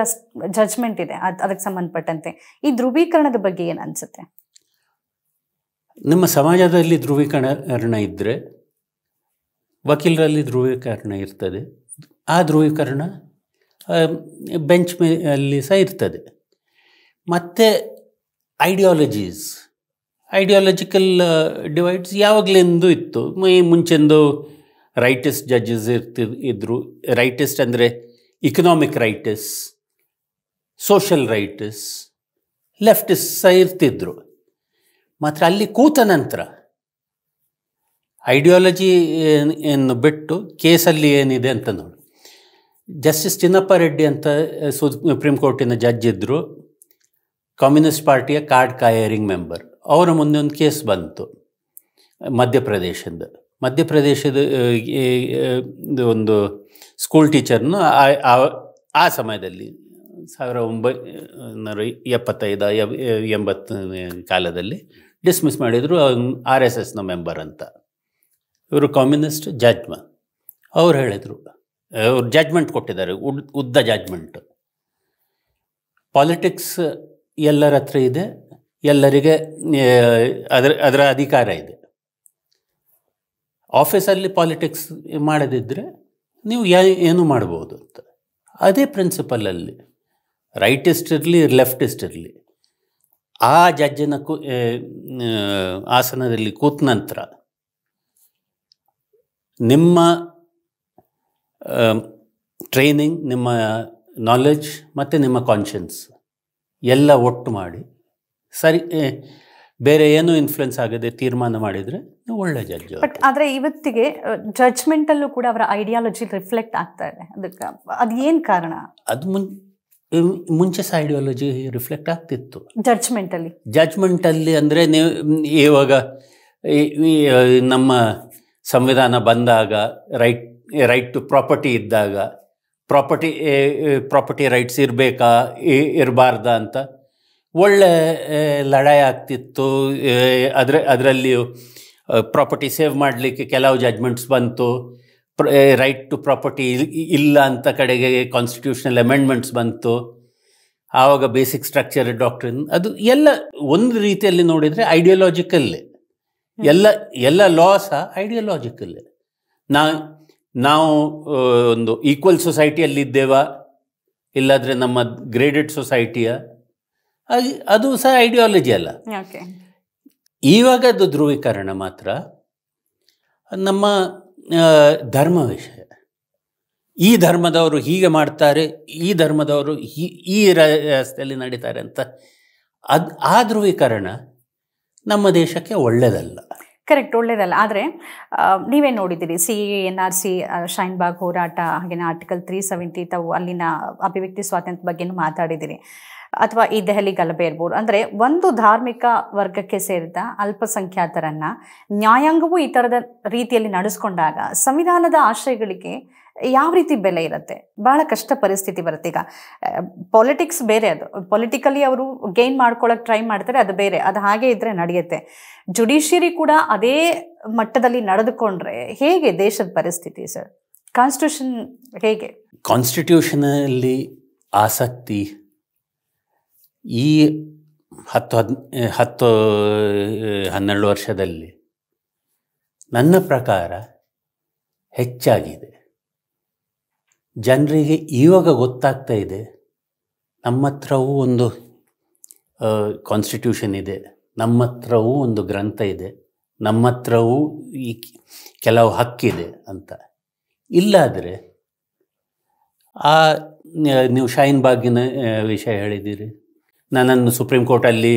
ಜಡ್ಜ್ಮೆಂಟ್ ಇದೆ, ಅದಕ್ಕೆ ಸಂಬಂಧಪಟ್ಟಂತೆ ಈ ಧ್ರುವೀಕರಣದ ಬಗ್ಗೆ ಏನು ಅನಿಸುತ್ತೆ? ನಿಮ್ಮ ಸಮಾಜದಲ್ಲಿ ಧ್ರುವೀಕರಣ ಇದ್ದರೆ ವಕೀಲರಲ್ಲಿ ಧ್ರುವೀಕರಣ ಇರ್ತದೆ. ಆ ಧ್ರುವೀಕರಣ ಬೆಂಚ್ ಅಲ್ಲಿ ಸಹ ಇರ್ತದೆ. ಮತ್ತು ಐಡಿಯಾಲಜಿಕಲ್ ಡಿವೈಡ್ಸ್ ಯಾವಾಗಲಿಂದು ಇತ್ತು. ಮುಂಚೆಂದು ರೈಟಿಸ್ಟ್ ಜಡ್ಜಸ್ ಇದ್ದರು. ರೈಟಿಸ್ಟ್ ಅಂದರೆ economic rightist, social rightist, leftist ಸಹ ಇರ್ತಿದ್ರು. ಮಾತ್ರ ಅಲ್ಲಿ ಕೂತ ನಂತರ ಐಡಿಯಾಲಜಿ ಏನು ಬಿಟ್ಟು ಕೇಸಲ್ಲಿ ಏನಿದೆ ಅಂತ ನೋಡಿ. ಜಸ್ಟಿಸ್ ಚಿನ್ನಪ್ಪ ರೆಡ್ಡಿ ಅಂತ ಸುಪ್ರೀಂ ಕೋರ್ಟಿನ ಜಡ್ಜ್ ಇದ್ದರು, ಕಮ್ಯುನಿಸ್ಟ್ ಪಾರ್ಟಿಯ ಕಾರ್ಡ್ ಕ್ಯಾರಿಂಗ್ ಮೆಂಬರ್. ಅವರ ಮುಂದೆ ಒಂದು ಕೇಸ್ ಬಂತು ಮಧ್ಯಪ್ರದೇಶದ ಒಂದು ಸ್ಕೂಲ್ ಟೀಚರ್ನು ಆ ಸಮಯದಲ್ಲಿ 1975-80 ಕಾಲದಲ್ಲಿ ಡಿಸ್ಮಿಸ್ ಮಾಡಿದರು. RSSನ ಮೆಂಬರ್ ಅಂತ. ಇವರು ಕಮ್ಯುನಿಸ್ಟ್ ಅವ್ರು ಹೇಳಿದರು, ಅವ್ರು ಜಡ್ಜ್ಮೆಂಟ್ ಕೊಟ್ಟಿದ್ದಾರೆ, ಉದ್ದ ಜಡ್ಜ್ಮೆಂಟ್. ಪಾಲಿಟಿಕ್ಸ್ ಎಲ್ಲರ ಹತ್ರ ಇದೆ, ಎಲ್ಲರಿಗೆ ಅದರ ಅಧಿಕಾರ ಇದೆ. ಆಫೀಸಲ್ಲಿ ಪಾಲಿಟಿಕ್ಸ್ ಮಾಡದಿದ್ದರೆ ನೀವು ಏನು ಮಾಡ್ಬೋದು ಅಂತ. ಅದೇ ಪ್ರಿನ್ಸಿಪಲಲ್ಲಿ ರೈಟಿಸ್ಟ್ ಇರಲಿ ಲೆಫ್ಟಿಸ್ಟ್ ಇರಲಿ, ಆ ಜಡ್ಜಿನ ಆಸನದಲ್ಲಿ ಕೂತ ನಂತರ ನಿಮ್ಮ ಟ್ರೈನಿಂಗ್, ನಿಮ್ಮ ನಾಲೆಡ್ಜ್ ಮತ್ತು ನಿಮ್ಮ ಕಾನ್ಷಿಯನ್ಸ್ ಎಲ್ಲ ಒಟ್ಟು ಮಾಡಿ ಸರಿ ಬೇರೆ ಏನೂ ಇನ್ಫ್ಲುಯೆನ್ಸ್ ಆಗದೆ ತೀರ್ಮಾನ ಮಾಡಿದರೆ ನೀವು ಒಳ್ಳೆ ಜಡ್ಜ್. ಬಟ್ ಆದರೆ ಇವತ್ತಿಗೆ ಜಡ್ಜ್ಮೆಂಟಲ್ಲೂ ಕೂಡ ಅವರ ಐಡಿಯಾಲಜಿ ರಿಫ್ಲೆಕ್ಟ್ ಆಗ್ತಾ ಇದೆ. ಅದಕ್ಕೆ ಅದು ಏನು ಕಾರಣ? ಅದು ಮುಂಚೆ ಸಹ ಐಡಿಯಾಲಜಿ ರಿಫ್ಲೆಕ್ಟ್ ಆಗ್ತಿತ್ತು ಜಡ್ಜ್ಮೆಂಟಲ್ಲಿ. ಅಂದರೆ ನೀವು ಇವಾಗ ನಮ್ಮ ಸಂವಿಧಾನ ಬಂದಾಗ ರೈಟ್ ಟು ಪ್ರಾಪರ್ಟಿ ಇದ್ದಾಗ ಪ್ರಾಪರ್ಟಿ ರೈಟ್ಸ್ ಇರಬೇಕಾ ಇರಬಾರ್ದಾ ಅಂತ ಒಳ್ಳೆ ಲಡಾಯಿ ಆಗ್ತಿತ್ತು. ಅದರಲ್ಲಿಯೂ ಪ್ರಾಪರ್ಟಿ ಸೇವ್ ಮಾಡಲಿಕ್ಕೆ ಕೆಲವು ಜಡ್ಜ್ಮೆಂಟ್ಸ್ ಬಂತು. ರೈಟ್ ಟು ಪ್ರಾಪರ್ಟಿ ಇಲ್ಲ ಅಂತ ಕಡೆಗೆ ಕಾನ್ಸ್ಟಿಟ್ಯೂಷನಲ್ ಅಮೆಂಡ್ಮೆಂಟ್ಸ್ ಬಂತು. ಆವಾಗ ಬೇಸಿಕ್ ಸ್ಟ್ರಕ್ಚರ್ ಡಾಕ್ಟ್ರಿನ್ ಅದು ಎಲ್ಲ ಒಂದು ರೀತಿಯಲ್ಲಿ ನೋಡಿದರೆ ಐಡಿಯಾಲಜಿಕಲ್ಲೇ. ಎಲ್ಲ ಲಾ ಸಹ ಐಡಿಯಾಲಜಿಕಲ್ಲೇ. ನಾವು ಒಂದು ಈಕ್ವಲ್ ಸೊಸೈಟಿಯಲ್ಲಿದ್ದೇವಾ ಇಲ್ಲಾದರೆ ನಮ್ಮ ಗ್ರೇಡೆಡ್ ಸೊಸೈಟಿಯ ಅದು ಸಹ ಐಡಿಯಾಲಜಿ ಅಲ್ಲ. ಇವಾಗ ಅದು ಧ್ರುವೀಕರಣ ಮಾತ್ರ ನಮ್ಮ ಧರ್ಮ ವಿಷಯ. ಈ ಧರ್ಮದವರು ಹೀಗೆ ಮಾಡ್ತಾರೆ, ಈ ಧರ್ಮದವರು ಈ ರಸ್ತೆಯಲ್ಲಿ ನಡೀತಾರೆ ಅಂತ ಆ ಧ್ರುವೀಕರಣ ನಮ್ಮ ದೇಶಕ್ಕೆ ಒಳ್ಳೆಯದಲ್ಲ. ಕರೆಕ್ಟ್, ಒಳ್ಳೇದಲ್ಲ. ಆದರೆ ನೀವೇ ನೋಡಿದ್ದೀರಿ CANRC, ಶೈನ್ ಬಾಗ್ ಹೋರಾಟ, ಹಾಗೆಯೇ ಆರ್ಟಿಕಲ್ 370 ತಾವು ಅಲ್ಲಿನ ಅಭಿವ್ಯಕ್ತಿ ಸ್ವಾತಂತ್ರ್ಯ ಬಗ್ಗೆನೂ ಮಾತಾಡಿದ್ದೀರಿ. ಅಥವಾ ಈ ದೆಹಲಿ ಗಲಭೆ ಇರ್ಬೋದು. ಅಂದರೆ ಒಂದು ಧಾರ್ಮಿಕ ವರ್ಗಕ್ಕೆ ಸೇರಿದ ಅಲ್ಪಸಂಖ್ಯಾತರನ್ನು ನ್ಯಾಯಾಂಗವೂ ಈ ಥರದ ರೀತಿಯಲ್ಲಿ ನಡೆಸ್ಕೊಂಡಾಗ ಸಂವಿಧಾನದ ಆಶಯಗಳಿಗೆ ಯಾವ ರೀತಿ ಬೆಲೆ ಇರುತ್ತೆ? ಬಹಳ ಕಷ್ಟ ಪರಿಸ್ಥಿತಿ ಬರುತ್ತೆ. ಈಗ ಪಾಲಿಟಿಕ್ಸ್ ಬೇರೆ, ಅದು ಪೊಲಿಟಿಕಲಿ ಅವರು ಗೇನ್ ಮಾಡ್ಕೊಳ್ಳೋಕೆ ಟ್ರೈ ಮಾಡ್ತಾರೆ, ಅದು ಬೇರೆ. ಅದು ಹಾಗೆ ಇದ್ದರೆ ನಡೆಯುತ್ತೆ. ಜುಡಿಷಿಯರಿ ಕೂಡ ಅದೇ ಮಟ್ಟದಲ್ಲಿ ನಡೆದುಕೊಂಡ್ರೆ ಹೇಗೆ ದೇಶದ ಪರಿಸ್ಥಿತಿ ಸರ್? ಕಾನ್ಸ್ಟಿಟ್ಯೂಷನ್ ಹೇಗೆ? ಕಾನ್ಸ್ಟಿಟ್ಯೂಷನಲ್ಲಿ ಆಸಕ್ತಿ ಈ 10-12 ವರ್ಷದಲ್ಲಿ ನನ್ನ ಪ್ರಕಾರ ಹೆಚ್ಚಾಗಿದೆ. ಜನರಿಗೆ ಇವಾಗ ಗೊತ್ತಾಗ್ತಾ ಇದೆ, ನಮ್ಮ ಹತ್ರವೂ ಒಂದು ಕಾನ್ಸ್ಟಿಟ್ಯೂಷನ್ ಇದೆ, ನಮ್ಮ ಹತ್ರವೂ ಒಂದು ಗ್ರಂಥ ಇದೆ, ನಮ್ಮ ಹತ್ರವೂ ಈ ಕೆಲವು ಹಕ್ಕಿದೆ ಅಂತ. ಇಲ್ಲಾದರೆ ನೀವು ಶೈನ್ ಬಾಗಿನ ವಿಷಯ ಹೇಳಿದ್ದೀರಿ. ನನ್ನನ್ನು ಸುಪ್ರೀಂ ಕೋರ್ಟಲ್ಲಿ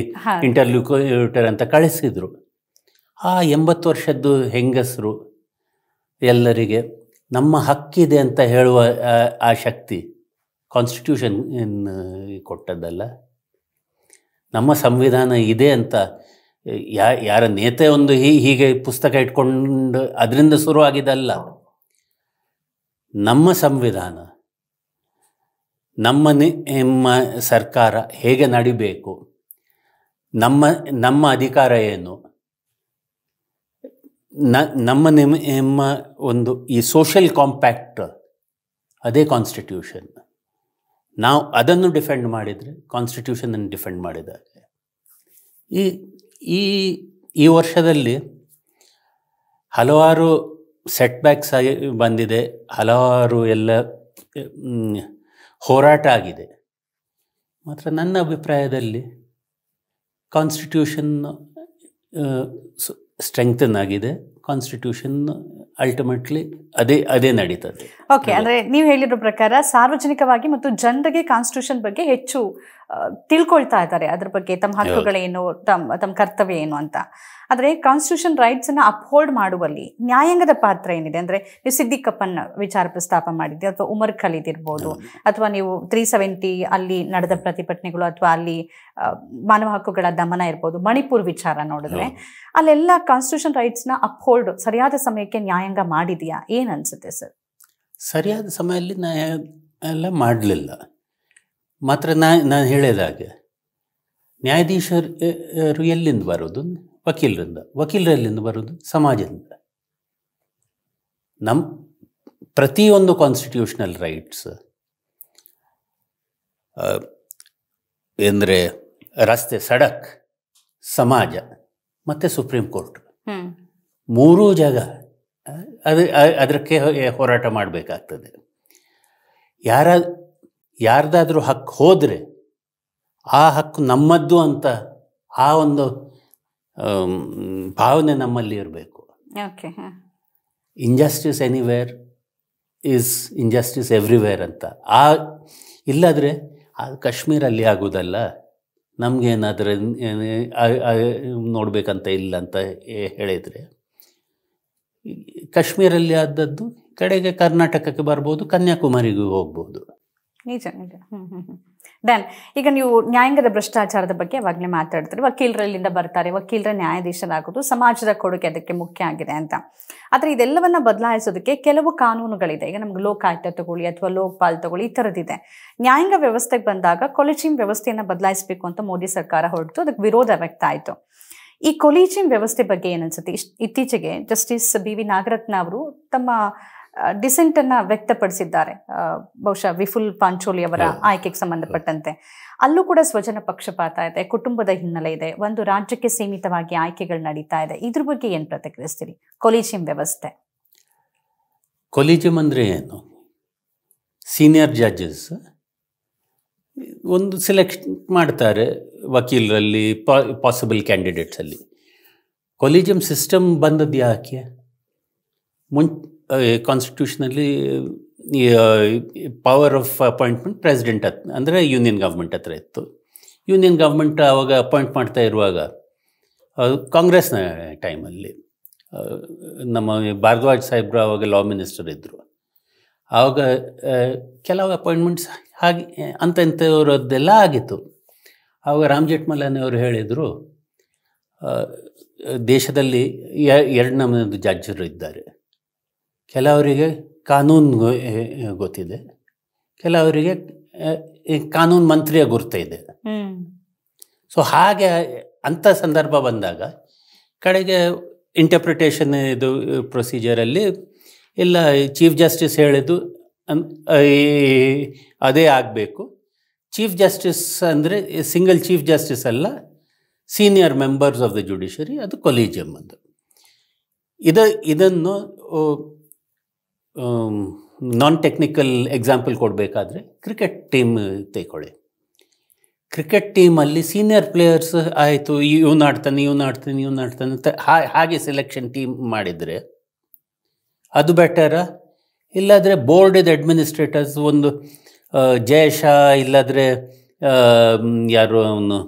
ಇಂಟರ್ವ್ಯೂಟರ್ ಅಂತ ಕಳಿಸಿದರು. ಆ 80 ವರ್ಷದ್ದು ಹೆಂಗಸರು ಎಲ್ಲರಿಗೆ ನಮ್ಮ ಹಕ್ಕಿದೆ ಅಂತ ಹೇಳುವ ಆ ಶಕ್ತಿ ಕಾನ್ಸ್ಟಿಟ್ಯೂಷನ್ ಕೊಟ್ಟದ್ದಲ್ಲ. ನಮ್ಮ ಸಂವಿಧಾನ ಇದೆ ಅಂತ ಯಾರ ನೇತೆ ಒಂದು ಹೀಗೆ ಪುಸ್ತಕ ಇಟ್ಕೊಂಡು ಅದರಿಂದ ಶುರುವಾಗಿದ್ದಲ್ಲ. ನಮ್ಮ ಸಂವಿಧಾನ, ನಮ್ಮ ಸರ್ಕಾರ ಹೇಗೆ ನಡಿಬೇಕು, ನಮ್ಮ ಅಧಿಕಾರ ಏನು, ನಮ್ಮ ಒಂದು ಈ ಸೋಷಿಯಲ್ ಕಾಂಪ್ಯಾಕ್ಟ್, ಅದೇ ಕಾನ್ಸ್ಟಿಟ್ಯೂಷನ್. ನಾವು ಅದನ್ನು ಡಿಫೆಂಡ್ ಮಾಡಿದರೆ ಕಾನ್ಸ್ಟಿಟ್ಯೂಷನನ್ನು ಡಿಫೆಂಡ್ ಮಾಡಿದಾಗ ಈ ವರ್ಷದಲ್ಲಿ ಹಲವಾರು ಸೆಟ್ಬ್ಯಾಕ್ಸ್ ಆಗಿ ಬಂದಿದೆ, ಹಲವಾರು ಎಲ್ಲ ಹೋರಾಟ ಆಗಿದೆ. ಮಾತ್ರ ನನ್ನ ಅಭಿಪ್ರಾಯದಲ್ಲಿ ಕಾನ್ಸ್ಟಿಟ್ಯೂಷನ್ ಸ್ಟ್ರೆಂಗ್ತನ್ ಆಗಿದೆ. ಕಾನ್ಸ್ಟಿಟ್ಯೂಷನ್ ಅಲ್ಟಿಮೇಟ್ಲಿ ಅದೇ ನಡೀತದೆ. ಓಕೆ, ಅಂದರೆ ನೀವು ಹೇಳಿರೋ ಪ್ರಕಾರ ಸಾರ್ವಜನಿಕವಾಗಿ ಮತ್ತು ಜನರಿಗೆ ಕಾನ್ಸ್ಟಿಟ್ಯೂಷನ್ ಬಗ್ಗೆ ಹೆಚ್ಚು ತಿಳ್ಕೊಳ್ತಾ ಇದ್ದಾರೆ, ಅದ್ರ ಬಗ್ಗೆ ತಮ್ಮ ಹಕ್ಕುಗಳೇನು, ತಮ್ಮ ಕರ್ತವ್ಯ ಏನು ಅಂತ. ಆದರೆ ಕಾನ್ಸ್ಟಿಟ್ಯೂಷನ್ ರೈಟ್ಸನ್ನು ಅಪ್ಹೋಲ್ಡ್ ಮಾಡುವಲ್ಲಿ ನ್ಯಾಯಾಂಗದ ಪಾತ್ರ ಏನಿದೆ? ಅಂದರೆ ನೀವು ಸಿದ್ದಿಕ್ ಕಪ್ಪನ್ ವಿಚಾರ ಪ್ರಸ್ತಾಪ ಮಾಡಿದ್ದೆ, ಅಥವಾ ಉಮರ್ ಖಲೀದ್ ಇರ್ಬೋದು, ಅಥವಾ ನೀವು 370 ಅಲ್ಲಿ ನಡೆದ ಪ್ರತಿಭಟನೆಗಳು, ಅಥವಾ ಅಲ್ಲಿ ಮಾನವ ಹಕ್ಕುಗಳ ದಮನ ಇರ್ಬೋದು, ಮಣಿಪುರ್ ವಿಚಾರ ನೋಡಿದ್ರೆ ಅಲ್ಲೆಲ್ಲ ಕಾನ್ಸ್ಟಿಟ್ಯೂಷನ್ ರೈಟ್ಸ್ನ ಅಪ್ಹೋಲ್ಡ್ ಸರಿಯಾದ ಸಮಯಕ್ಕೆ ನ್ಯಾಯಾಂಗ ಮಾಡಿದೆಯಾ? ಏನು ಅನಿಸುತ್ತೆ ಸರ್? ಸರಿಯಾದ ಸಮಯದಲ್ಲಿ ನ್ಯಾಯ ಎಲ್ಲ ಮಾಡಲಿಲ್ಲ. ಮಾತ್ರ ನಾನು ಹೇಳಿದಾಗೆ ನ್ಯಾಯಾಧೀಶರು ಎಲ್ಲಿಂದ ಬರೋದು? ವಕೀಲರೆಲ್ಲಿಂದ ಬರೋದು? ಸಮಾಜದಿಂದ. ನಮ್ಮ ಪ್ರತಿಯೊಂದು ಕಾನ್ಸ್ಟಿಟ್ಯೂಷನಲ್ ರೈಟ್ಸ್ ಅಂದರೆ ರಸ್ತೆ, ಸಡಕ್, ಸಮಾಜ ಮತ್ತು ಸುಪ್ರೀಂ ಕೋರ್ಟ್, 3 ಜಾಗ ಅದಕ್ಕೆ ಹೋರಾಟ ಮಾಡಬೇಕಾಗ್ತದೆ. ಯಾರ್ದಾದ್ರೂ ಹಕ್ಕು ಹೋದರೆ ಆ ಹಕ್ಕು ನಮ್ಮದ್ದು ಅಂತ ಆ ಒಂದು ಭಾವನೆ ನಮ್ಮಲ್ಲಿ ಇರಬೇಕು. Injustice anywhere is injustice everywhere ಅಂತ. ಇಲ್ಲಾದರೆ ಅದು ಕಾಶ್ಮೀರಲ್ಲಿ ಆಗೋದಲ್ಲ, ನಮಗೇನಾದರೂ ನೋಡಬೇಕಂತ ಇಲ್ಲ ಅಂತ ಹೇಳಿದರೆ ಕಾಶ್ಮೀರಲ್ಲಿ ಆದದ್ದು ಕಡೆಗೆ ಕರ್ನಾಟಕಕ್ಕೆ ಬರ್ಬೋದು, ಕನ್ಯಾಕುಮಾರಿಗೂ ಹೋಗ್ಬೋದು. ನಿಜ ನಿಜ. ದೆನ್ ಈಗ ನೀವು ನ್ಯಾಯಾಂಗದ ಭ್ರಷ್ಟಾಚಾರದ ಬಗ್ಗೆ ಅವಾಗಲೇ ಮಾತಾಡ್ತಾರೆ. ವಕೀಲರಲ್ಲಿಂದ ಬರ್ತಾರೆ, ವಕೀಲರ ನ್ಯಾಯಾಧೀಶರಾಗೋದು ಸಮಾಜದ ಕೊಡುಗೆ ಅದಕ್ಕೆ ಮುಖ್ಯ ಆಗಿದೆ ಅಂತ. ಆದರೆ ಇದೆಲ್ಲವನ್ನ ಬದಲಾಯಿಸೋದಕ್ಕೆ ಕೆಲವು ಕಾನೂನುಗಳಿದೆ. ಈಗ ನಮ್ಗೆ ಲೋಕಾಯುಕ್ತ ತಗೊಳ್ಳಿ ಅಥವಾ ಲೋಕಪಾಲ್ ತಗೊಳ್ಳಿ, ಈ ಥರದ್ದಿದೆ. ನ್ಯಾಯಾಂಗ ವ್ಯವಸ್ಥೆಗೆ ಬಂದಾಗ ಕೊಲಿಜಿಯಂ ವ್ಯವಸ್ಥೆಯನ್ನು ಬದಲಾಯಿಸಬೇಕು ಅಂತ ಮೋದಿ ಸರ್ಕಾರ ಹೊರಟು ಅದಕ್ಕೆ ವಿರೋಧ ವ್ಯಕ್ತ ಆಯಿತು. ಈ ಕೊಲಿಜಿಯಂ ವ್ಯವಸ್ಥೆ ಬಗ್ಗೆ ಏನನ್ಸುತ್ತೆ? ಇತ್ತೀಚೆಗೆ ಜಸ್ಟಿಸ್ BV ನಾಗರತ್ನ ಅವರು ತಮ್ಮ ಡಿಸೆಂಟ್ ಅನ್ನ ವ್ಯಕ್ತಪಡಿಸಿದ್ದಾರೆ, ಬಹುಶಃ ವಿಪುಲ್ ಪಾಂಚೋಲಿ ಅವರ ಆಯ್ಕೆಗೆ ಸಂಬಂಧಪಟ್ಟಂತೆ. ಅಲ್ಲೂ ಕೂಡ ಸ್ವಜನ ಪಕ್ಷಪಾತ ಇದೆ, ಕುಟುಂಬದ ಹಿನ್ನೆಲೆ ಇದೆ, ಒಂದು ರಾಜ್ಯಕ್ಕೆ ಸೀಮಿತವಾಗಿ ಆಯ್ಕೆಗಳು ನಡೀತಾ ಇದೆ. ಇದ್ರ ಬಗ್ಗೆ ಏನು ಪ್ರತಿಕ್ರಿಯಿಸ್ತೀರಿ? ಕೊಲಿಜಿಯಂ ವ್ಯವಸ್ಥೆ, ಕೊಲಿಜಿಯಂ ಅಂದರೆ ಏನು? ಸೀನಿಯರ್ ಜಡ್ಜಸ್ ಒಂದು ಸೆಲೆಕ್ಟ್ ಮಾಡ್ತಾರೆ ವಕೀಲರಲ್ಲಿ, ಪಾಸಿಬಲ್ ಕ್ಯಾಂಡಿಡೇಟ್ಸಲ್ಲಿ. ಕೊಲಿಜಿಯಂ ಸಿಸ್ಟಮ್ ಬಂದದ್ದು ಯಾಕೆ? ಕಾನ್ಸ್ಟಿಟ್ಯೂಷನಲ್ಲಿ ಪವರ್ ಆಫ್ ಅಪಾಯಿಂಟ್ಮೆಂಟ್ ಪ್ರೆಸಿಡೆಂಟ್ ಅಂದರೆ ಯೂನಿಯನ್ ಗೌರ್ಮೆಂಟ್ ಹತ್ರ ಇತ್ತು. ಯೂನಿಯನ್ ಗೌರ್ಮೆಂಟ್ ಆವಾಗ ಅಪಾಯಿಂಟ್ ಮಾಡ್ತಾ ಇರುವಾಗ ಕಾಂಗ್ರೆಸ್ನ ಟೈಮಲ್ಲಿ ನಮ್ಮ ಭಾರದ್ವಾಜ್ ಸಾಹೇಬ್ರು ಆವಾಗ ಲಾ ಮಿನಿಸ್ಟರ್ ಇದ್ದರು. ಆವಾಗ ಕೆಲವು ಅಪಾಯಿಂಟ್ಮೆಂಟ್ಸ್ ಹಾಗೆ ಇಂಥವರದ್ದೆಲ್ಲ ಆಗಿತ್ತು. ಆವಾಗ ರಾಮ್ ಜೇಠ್ಮಲಾನಿ ಅವರು ಹೇಳಿದರು, ದೇಶದಲ್ಲಿ ಎರಡು ನಮೂನೆದು ಜಡ್ಜರು ಇದ್ದಾರೆ. ಕೆಲವರಿಗೆ ಕಾನೂನು ಗೊತ್ತಿದೆ, ಕೆಲವರಿಗೆ ಕಾನೂನು ಮಂತ್ರಿಯ ಗುರ್ತಿದೆ. ಸೊ ಹಾಗೆ ಅಂಥ ಸಂದರ್ಭ ಬಂದಾಗ ಕಡೆಗೆ ಇಂಟರ್ಪ್ರಿಟೇಷನ್ ಇದು ಪ್ರೊಸೀಜರಲ್ಲಿ ಇಲ್ಲ, ಚೀಫ್ ಜಸ್ಟಿಸ್ ಹೇಳಿದ್ದು ಅದೇ ಆಗಬೇಕು. ಚೀಫ್ ಜಸ್ಟಿಸ್ ಅಂದರೆ ಸಿಂಗಲ್ ಚೀಫ್ ಜಸ್ಟಿಸ್ ಅಲ್ಲ, senior members of the judiciary, ಅದು ಕೊಲಿಜಿಯಂ ಅಂತ. ಇದನ್ನು ನಾನ್ ಟೆಕ್ನಿಕಲ್ ಎಕ್ಸಾಂಪಲ್ ಕೊಡಬೇಕಾದ್ರೆ ಕ್ರಿಕೆಟ್ ಟೀಮ್ ತೆಗೊಳ್ಳಿ. ಕ್ರಿಕೆಟ್ ಟೀಮಲ್ಲಿ ಸೀನಿಯರ್ ಪ್ಲೇಯರ್ಸ್ ಆಯಿತು, ಇವನು ಆಡ್ತಾನೆ ಅಂತ ಹಾಗೆ ಸೆಲೆಕ್ಷನ್ ಟೀಮ್ ಮಾಡಿದರೆ ಅದು ಬೆಟರಾ? ಇಲ್ಲಾದರೆ ಬೋರ್ಡಿದ ಅಡ್ಮಿನಿಸ್ಟ್ರೇಟರ್ಸ್ ಒಂದು ಜಯಶಾ ಇಲ್ಲಾದರೆ ಯಾರು ಅವನು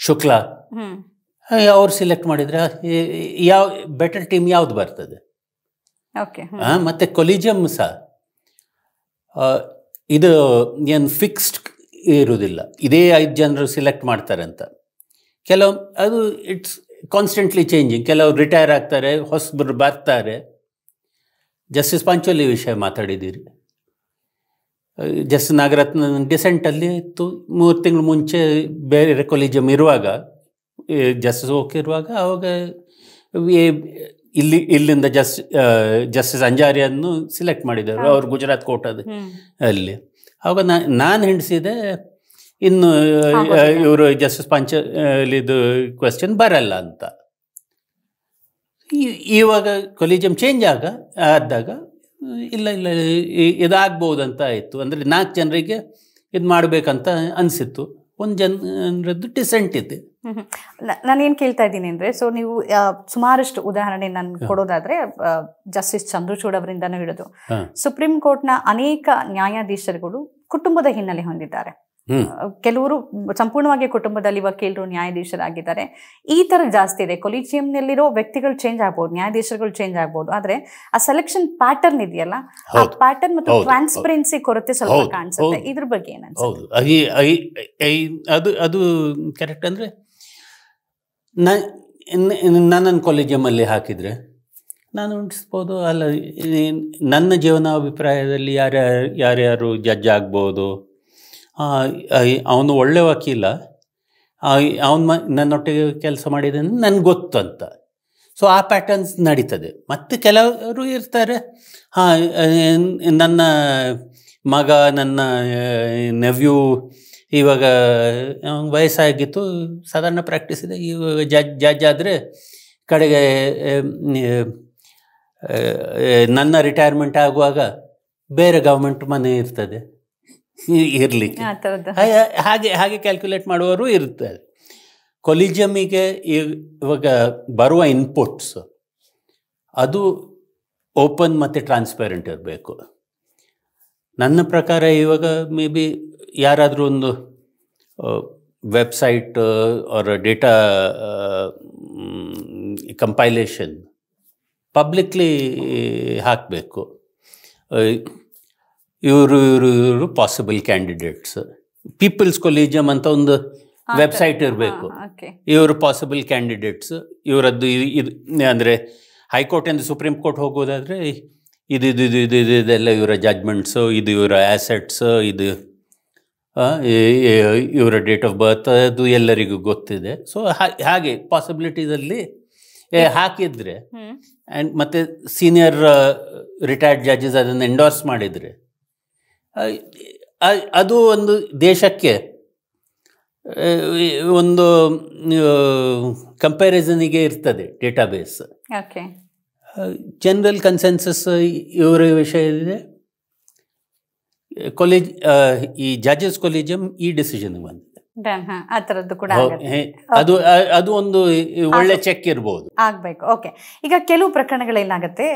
ಶುಕ್ಲಾ ಅವ್ರು ಸೆಲೆಕ್ಟ್ ಮಾಡಿದರೆ ಯಾವ ಬೆಟರ್ ಟೀಮ್ ಯಾವುದು ಬರ್ತದೆ? ಮತ್ತು ಕೊಲಿಜಿಯಂ ಸಹ ಇದು ಏನು ಫಿಕ್ಸ್ಡ್ ಇರುವುದಿಲ್ಲ, ಇದೇ 5 ಜನರು ಸೆಲೆಕ್ಟ್ ಮಾಡ್ತಾರೆ ಅಂತ. ಕೆಲವು ಅದು ಇಟ್ಸ್ ಕಾನ್ಸ್ಟೆಂಟ್ಲಿ ಚೇಂಜಿಂಗ್. ಕೆಲವು ರಿಟೈರ್ ಆಗ್ತಾರೆ, ಹೊಸಬರು ಬರ್ತಾರೆ. ಜಸ್ಟಿಸ್ ಪಾಂಚೋಲಿ ವಿಷಯ ಮಾತಾಡಿದ್ದೀರಿ. ಜಸ್ಟಿಸ್ ನಾಗರತ್ನ ಡಿಸೆಂಟಲ್ಲಿ ಇತ್ತು. 3 ತಿಂಗಳು ಮುಂಚೆ ಬೇರೆ ಕೊಲಿಜಿಯಂ ಇರುವಾಗ, ಜಸ್ಟಿಸ್ ಹೋಗಿರುವಾಗ, ಆವಾಗ ಇಲ್ಲಿಂದ ಜಸ್ಟಿಸ್ ಅಂಜಾರಿಯನ್ನು ಸಿಲೆಕ್ಟ್ ಮಾಡಿದರು. ಅವರು ಗುಜರಾತ್ ಕೋರ್ಟದ ಅಲ್ಲಿ. ಆವಾಗ ನಾನು ಹೆಂಡಿಸಿದೆ, ಇನ್ನು ಇವರು ಜಸ್ಟಿಸ್ ಪಾಂಚೋಲಿದು ಕ್ವೆಶ್ಚನ್ ಬರಲ್ಲ ಅಂತ. ಇವಾಗ ಕೊಲಿಜಿಯಂ ಚೇಂಜ್ ಆದಾಗ ಇಲ್ಲ ಇದಾಗ್ಬೋದು ಅಂತ ಆಯಿತು. ಅಂದರೆ 4 ಜನರಿಗೆ ಇದು ಮಾಡಬೇಕಂತ ಅನಿಸಿತ್ತು. 1 ಜನರದ್ದು ಡಿಸೆಂಟ್ ಇದೆ. ನಾನೇನು ಕೇಳ್ತಾ ಇದ್ದೀನಿ ಅಂದರೆ, ಸೊ ನೀವು ಸುಮಾರಷ್ಟು ಉದಾಹರಣೆ ನಾನು ಕೊಡೋದಾದರೆ ಜಸ್ಟಿಸ್ ಚಂದ್ರಚೂಡ್ ಅವರಿಂದನೂ ಹಿಡಿದು ಸುಪ್ರೀಂ ಕೋರ್ಟ್ನ ಅನೇಕ ನ್ಯಾಯಾಧೀಶರುಗಳು ಕುಟುಂಬದ ಹಿನ್ನೆಲೆ ಹೊಂದಿದ್ದಾರೆ. ಕೆಲವರು ಸಂಪೂರ್ಣವಾಗಿ ಕುಟುಂಬದಲ್ಲಿ ವಕೀಲರು ನ್ಯಾಯಾಧೀಶರಾಗಿದ್ದಾರೆ. ಈ ಥರ ಜಾಸ್ತಿ ಇದೆ. ಕೊಲಿಜಿಯಂನಲ್ಲಿರೋ ವ್ಯಕ್ತಿಗಳು ಚೇಂಜ್ ಆಗ್ಬೋದು, ನ್ಯಾಯಾಧೀಶರುಗಳು ಚೇಂಜ್ ಆಗ್ಬೋದು, ಆದರೆ ಆ ಸೆಲೆಕ್ಷನ್ ಪ್ಯಾಟರ್ನ್ ಇದೆಯಲ್ಲ, ಆ ಪ್ಯಾಟರ್ನ್ ಮತ್ತು ಟ್ರಾನ್ಸ್ಪರೆನ್ಸಿ ಕೊರತೆ ಸ್ವಲ್ಪ ಕಾಣಿಸುತ್ತೆ. ಇದ್ರ ಬಗ್ಗೆ ಏನನ್ಸುತ್ತೆ? ಅದು ಕರೆಕ್ಟ್. ಅಂದರೆ ನನ್ನನ್ನು ಕೊಲಿಜಿಯಮಲ್ಲಿ ಹಾಕಿದರೆ ನಾನು ಉಂಟಿಸ್ಬೋದು ಅಲ್ಲ. ನನ್ನ ಜೀವನಾಭಿಪ್ರಾಯದಲ್ಲಿ ಯಾರ್ಯಾರು ಜಡ್ಜ್ ಆಗ್ಬೋದು, ಅವನು ಒಳ್ಳೆ ವಕೀಲ, ಅವನು ನನ್ನೊಟ್ಟಿಗೆ ಕೆಲಸ ಮಾಡಿದ್ದಾನೆ ನನಗೆ ಗೊತ್ತು ಅಂತ. ಸೊ ಆ ಪ್ಯಾಟರ್ನ್ಸ್ ನಡೀತದೆ. ಮತ್ತು ಕೆಲವರು ಇರ್ತಾರೆ, ನನ್ನ ಮಗ, ನನ್ನ ನೆವ್ಯೂ ಇವಾಗ ವಯಸ್ಸಾಗಿತ್ತು, ಸಾಧಾರಣ ಪ್ರಾಕ್ಟೀಸ್ ಇದೆ, ಇವಾಗ ಜಡ್ಜ್ ಆದರೆ ಕಡೆಗೆ ನನ್ನ ರಿಟೈರ್ಮೆಂಟ್ ಆಗುವಾಗ ಬೇರೆ ಗೌರ್ಮೆಂಟ್ ಮನೆ ಇರ್ತದೆ ಇರಲಿಕ್ಕೆ. ಹಾಗೆ ಕ್ಯಾಲ್ಕುಲೇಟ್ ಮಾಡುವವರು ಇರ್ತಾರೆ. ಕೊಲಿಜಿಯಮಿಗೆ ಇವಾಗ ಬರುವ ಇನ್ಪುಟ್ಸ್ ಅದು ಓಪನ್ ಮತ್ತು ಟ್ರಾನ್ಸ್ಪರೆಂಟ್ ಇರಬೇಕು. ನನ್ನ ಪ್ರಕಾರ ಇವಾಗ ಮೇ ಬಿ ಯಾರಾದರೂ ಒಂದು website or data compilation publicly ಹಾಕಬೇಕು. ಇವರು ಪಾಸಿಬಲ್ ಕ್ಯಾಂಡಿಡೇಟ್ಸ್. ಪೀಪಲ್ಸ್ ಕೊಲೀಜಿಯಂ ಅಂತ ಒಂದು ವೆಬ್ಸೈಟ್ ಇರಬೇಕು. ಇವರು ಪಾಸಿಬಲ್ ಕ್ಯಾಂಡಿಡೇಟ್ಸ್, ಇವರದ್ದು ಇದು ಅಂದರೆ ಹೈಕೋರ್ಟಿಂದ ಸುಪ್ರೀಂ ಕೋರ್ಟ್ ಹೋಗೋದಾದರೆ ಇದೆಲ್ಲ ಇವರ ಜಡ್ಜ್ಮೆಂಟ್ಸು, ಇದು ಇವರ ಆ್ಯಸೆಟ್ಸು, ಇದು ಇವರ ಡೇಟ್ ಆಫ್ ಬರ್ತ್, ಅದು ಎಲ್ಲರಿಗೂ ಗೊತ್ತಿದೆ. ಸೊ ಹಾಗೆ ಪಾಸಿಬಿಲಿಟೀಸಲ್ಲಿ ಹಾಕಿದರೆ ಆ್ಯಂಡ್ ಮತ್ತು ಸೀನಿಯರ್ ರಿಟೈರ್ಡ್ ಜಡ್ಜಸ್ ಅದನ್ನು ಎಂಡೋರ್ಸ್ ಮಾಡಿದರೆ ಅದು ಒಂದು ದೇಶಕ್ಕೆ ಒಂದು ಕಂಪ್ಯಾರಿಸನಿಗೆ ಇರ್ತದೆ ಡೇಟಾಬೇಸ್. ಜನರಲ್ ಕನ್ಸೆನ್ಸಸ್ ಇವರ ವಿಷಯವಿದೆ. ಈ ಜಡ್ಜಸ್ ಕೊಲೀಜಿಯಂ ಈ ಡಿಸಿಷನ್ಗೆ ಬಂದಿದೆ. ಆ ಥರದ್ದು ಕೂಡ ಅದು ಒಂದು ಒಳ್ಳೆ ಚೆಕ್ ಇರ್ಬೋದು, ಆಗ್ಬೇಕು. ಓಕೆ, ಈಗ ಕೆಲವು ಪ್ರಕರಣಗಳೇನಾಗುತ್ತೆ,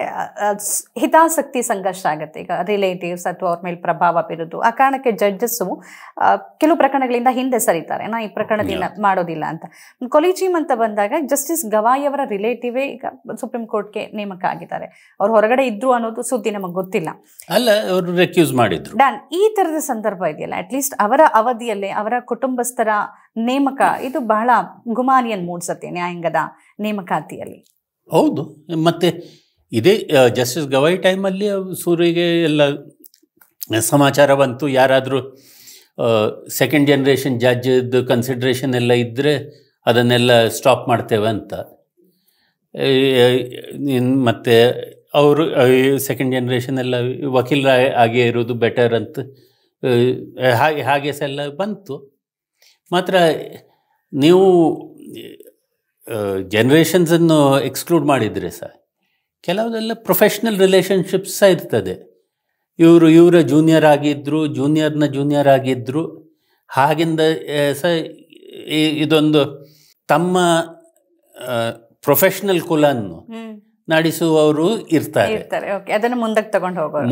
ಹಿತಾಸಕ್ತಿ ಸಂಘರ್ಷ ಆಗುತ್ತೆ. ಈಗ ರಿಲೇಟಿವ್ಸ್ ಅಥವಾ ಅವ್ರ ಮೇಲೆ ಪ್ರಭಾವ ಬೀರೋದು, ಆ ಕಾರಣಕ್ಕೆ ಜಡ್ಜಸ್ಸು ಕೆಲವು ಪ್ರಕರಣಗಳಿಂದ ಹಿಂದೆ ಸರಿತಾರೆ, ನಾ ಈ ಪ್ರಕರಣದಿಂದ ಮಾಡೋದಿಲ್ಲ ಅಂತ. ಕೊಲಿಜಿಯಂ ಅಂತ ಬಂದಾಗ ಜಸ್ಟಿಸ್ ಗವಾಯಿ ಅವರ ರಿಲೇಟಿವೇ ಈಗ ಸುಪ್ರೀಂ ಕೋರ್ಟ್ಗೆ ನೇಮಕ ಆಗಿದ್ದಾರೆ. ಅವ್ರು ಹೊರಗಡೆ ಇದ್ರು ಅನ್ನೋದು ಸುದ್ದಿ ನಮಗೆ ಗೊತ್ತಿಲ್ಲ. ಅಲ್ಲ, ಅವರು ರೆಕ್ಯೂಸ್ ಮಾಡಿದ್ರು. ಈ ತರದ ಸಂದರ್ಭ ಇದೆಯಲ್ಲ, ಅಟ್ಲೀಸ್ಟ್ ಅವರ ಅವಧಿಯಲ್ಲೇ ಅವರ ಕುಟುಂಬಸ್ಥರ ನೇಮಕ ಇದು ಬಹಳ ಗುಮಾನಿಯನ್ ಮೂಡಿಸುತ್ತೆ ನ್ಯಾಯಾಂಗದ ನೇಮಕಾತಿಯಲ್ಲಿ. ಹೌದು, ಮತ್ತೆ ಇದೇ ಜಸ್ಟಿಸ್ ಗವಾಯಿ ಟೈಮಲ್ಲಿ ಸೂರಿಗೆ ಎಲ್ಲ ಸಮಾಚಾರ ಬಂತು, ಯಾರಾದರೂ ಸೆಕೆಂಡ್ ಜನ್ರೇಷನ್ ಜಡ್ಜದ್ದು ಕನ್ಸಿಡ್ರೇಷನ್ ಎಲ್ಲ ಇದ್ದರೆ ಅದನ್ನೆಲ್ಲ ಸ್ಟಾಪ್ ಮಾಡ್ತೇವೆ ಅಂತ. ಮತ್ತು ಅವರು ಸೆಕೆಂಡ್ ಜನ್ರೇಷನ್ ಎಲ್ಲ ವಕೀಲರ ಆಗೇ ಇರೋದು ಬೆಟರ್ ಅಂತ ಹಾಗೆ ಎಲ್ಲ ಬಂತು. ಮಾತ್ರ ನೀವು ಜನ್ರೇಷನ್ಸನ್ನು ಎಕ್ಸ್ಕ್ಲೂಡ್ ಮಾಡಿದರೆ ಸಹ ಕೆಲವುದೆಲ್ಲ ಪ್ರೊಫೆಷ್ನಲ್ ರಿಲೇಷನ್ಶಿಪ್ಸ್ ಸಹ ಇರ್ತದೆ. ಇವರ ಜೂನಿಯರ್ ಆಗಿದ್ದರು, ಜೂನಿಯರ್ನ ಜೂನಿಯರ್ ಆಗಿದ್ದರು, ಹಾಗಿಂದ ಸಹ ಇದೊಂದು ತಮ್ಮ ಪ್ರೊಫೆಷ್ನಲ್ ಕುಲನ್ನು ನಡೆಸುವವರು ಇರ್ತಾರೆ. ಅದನ್ನು ಮುಂದಕ್ಕೆ ತಗೊಂಡು ಹೋಗೋದು.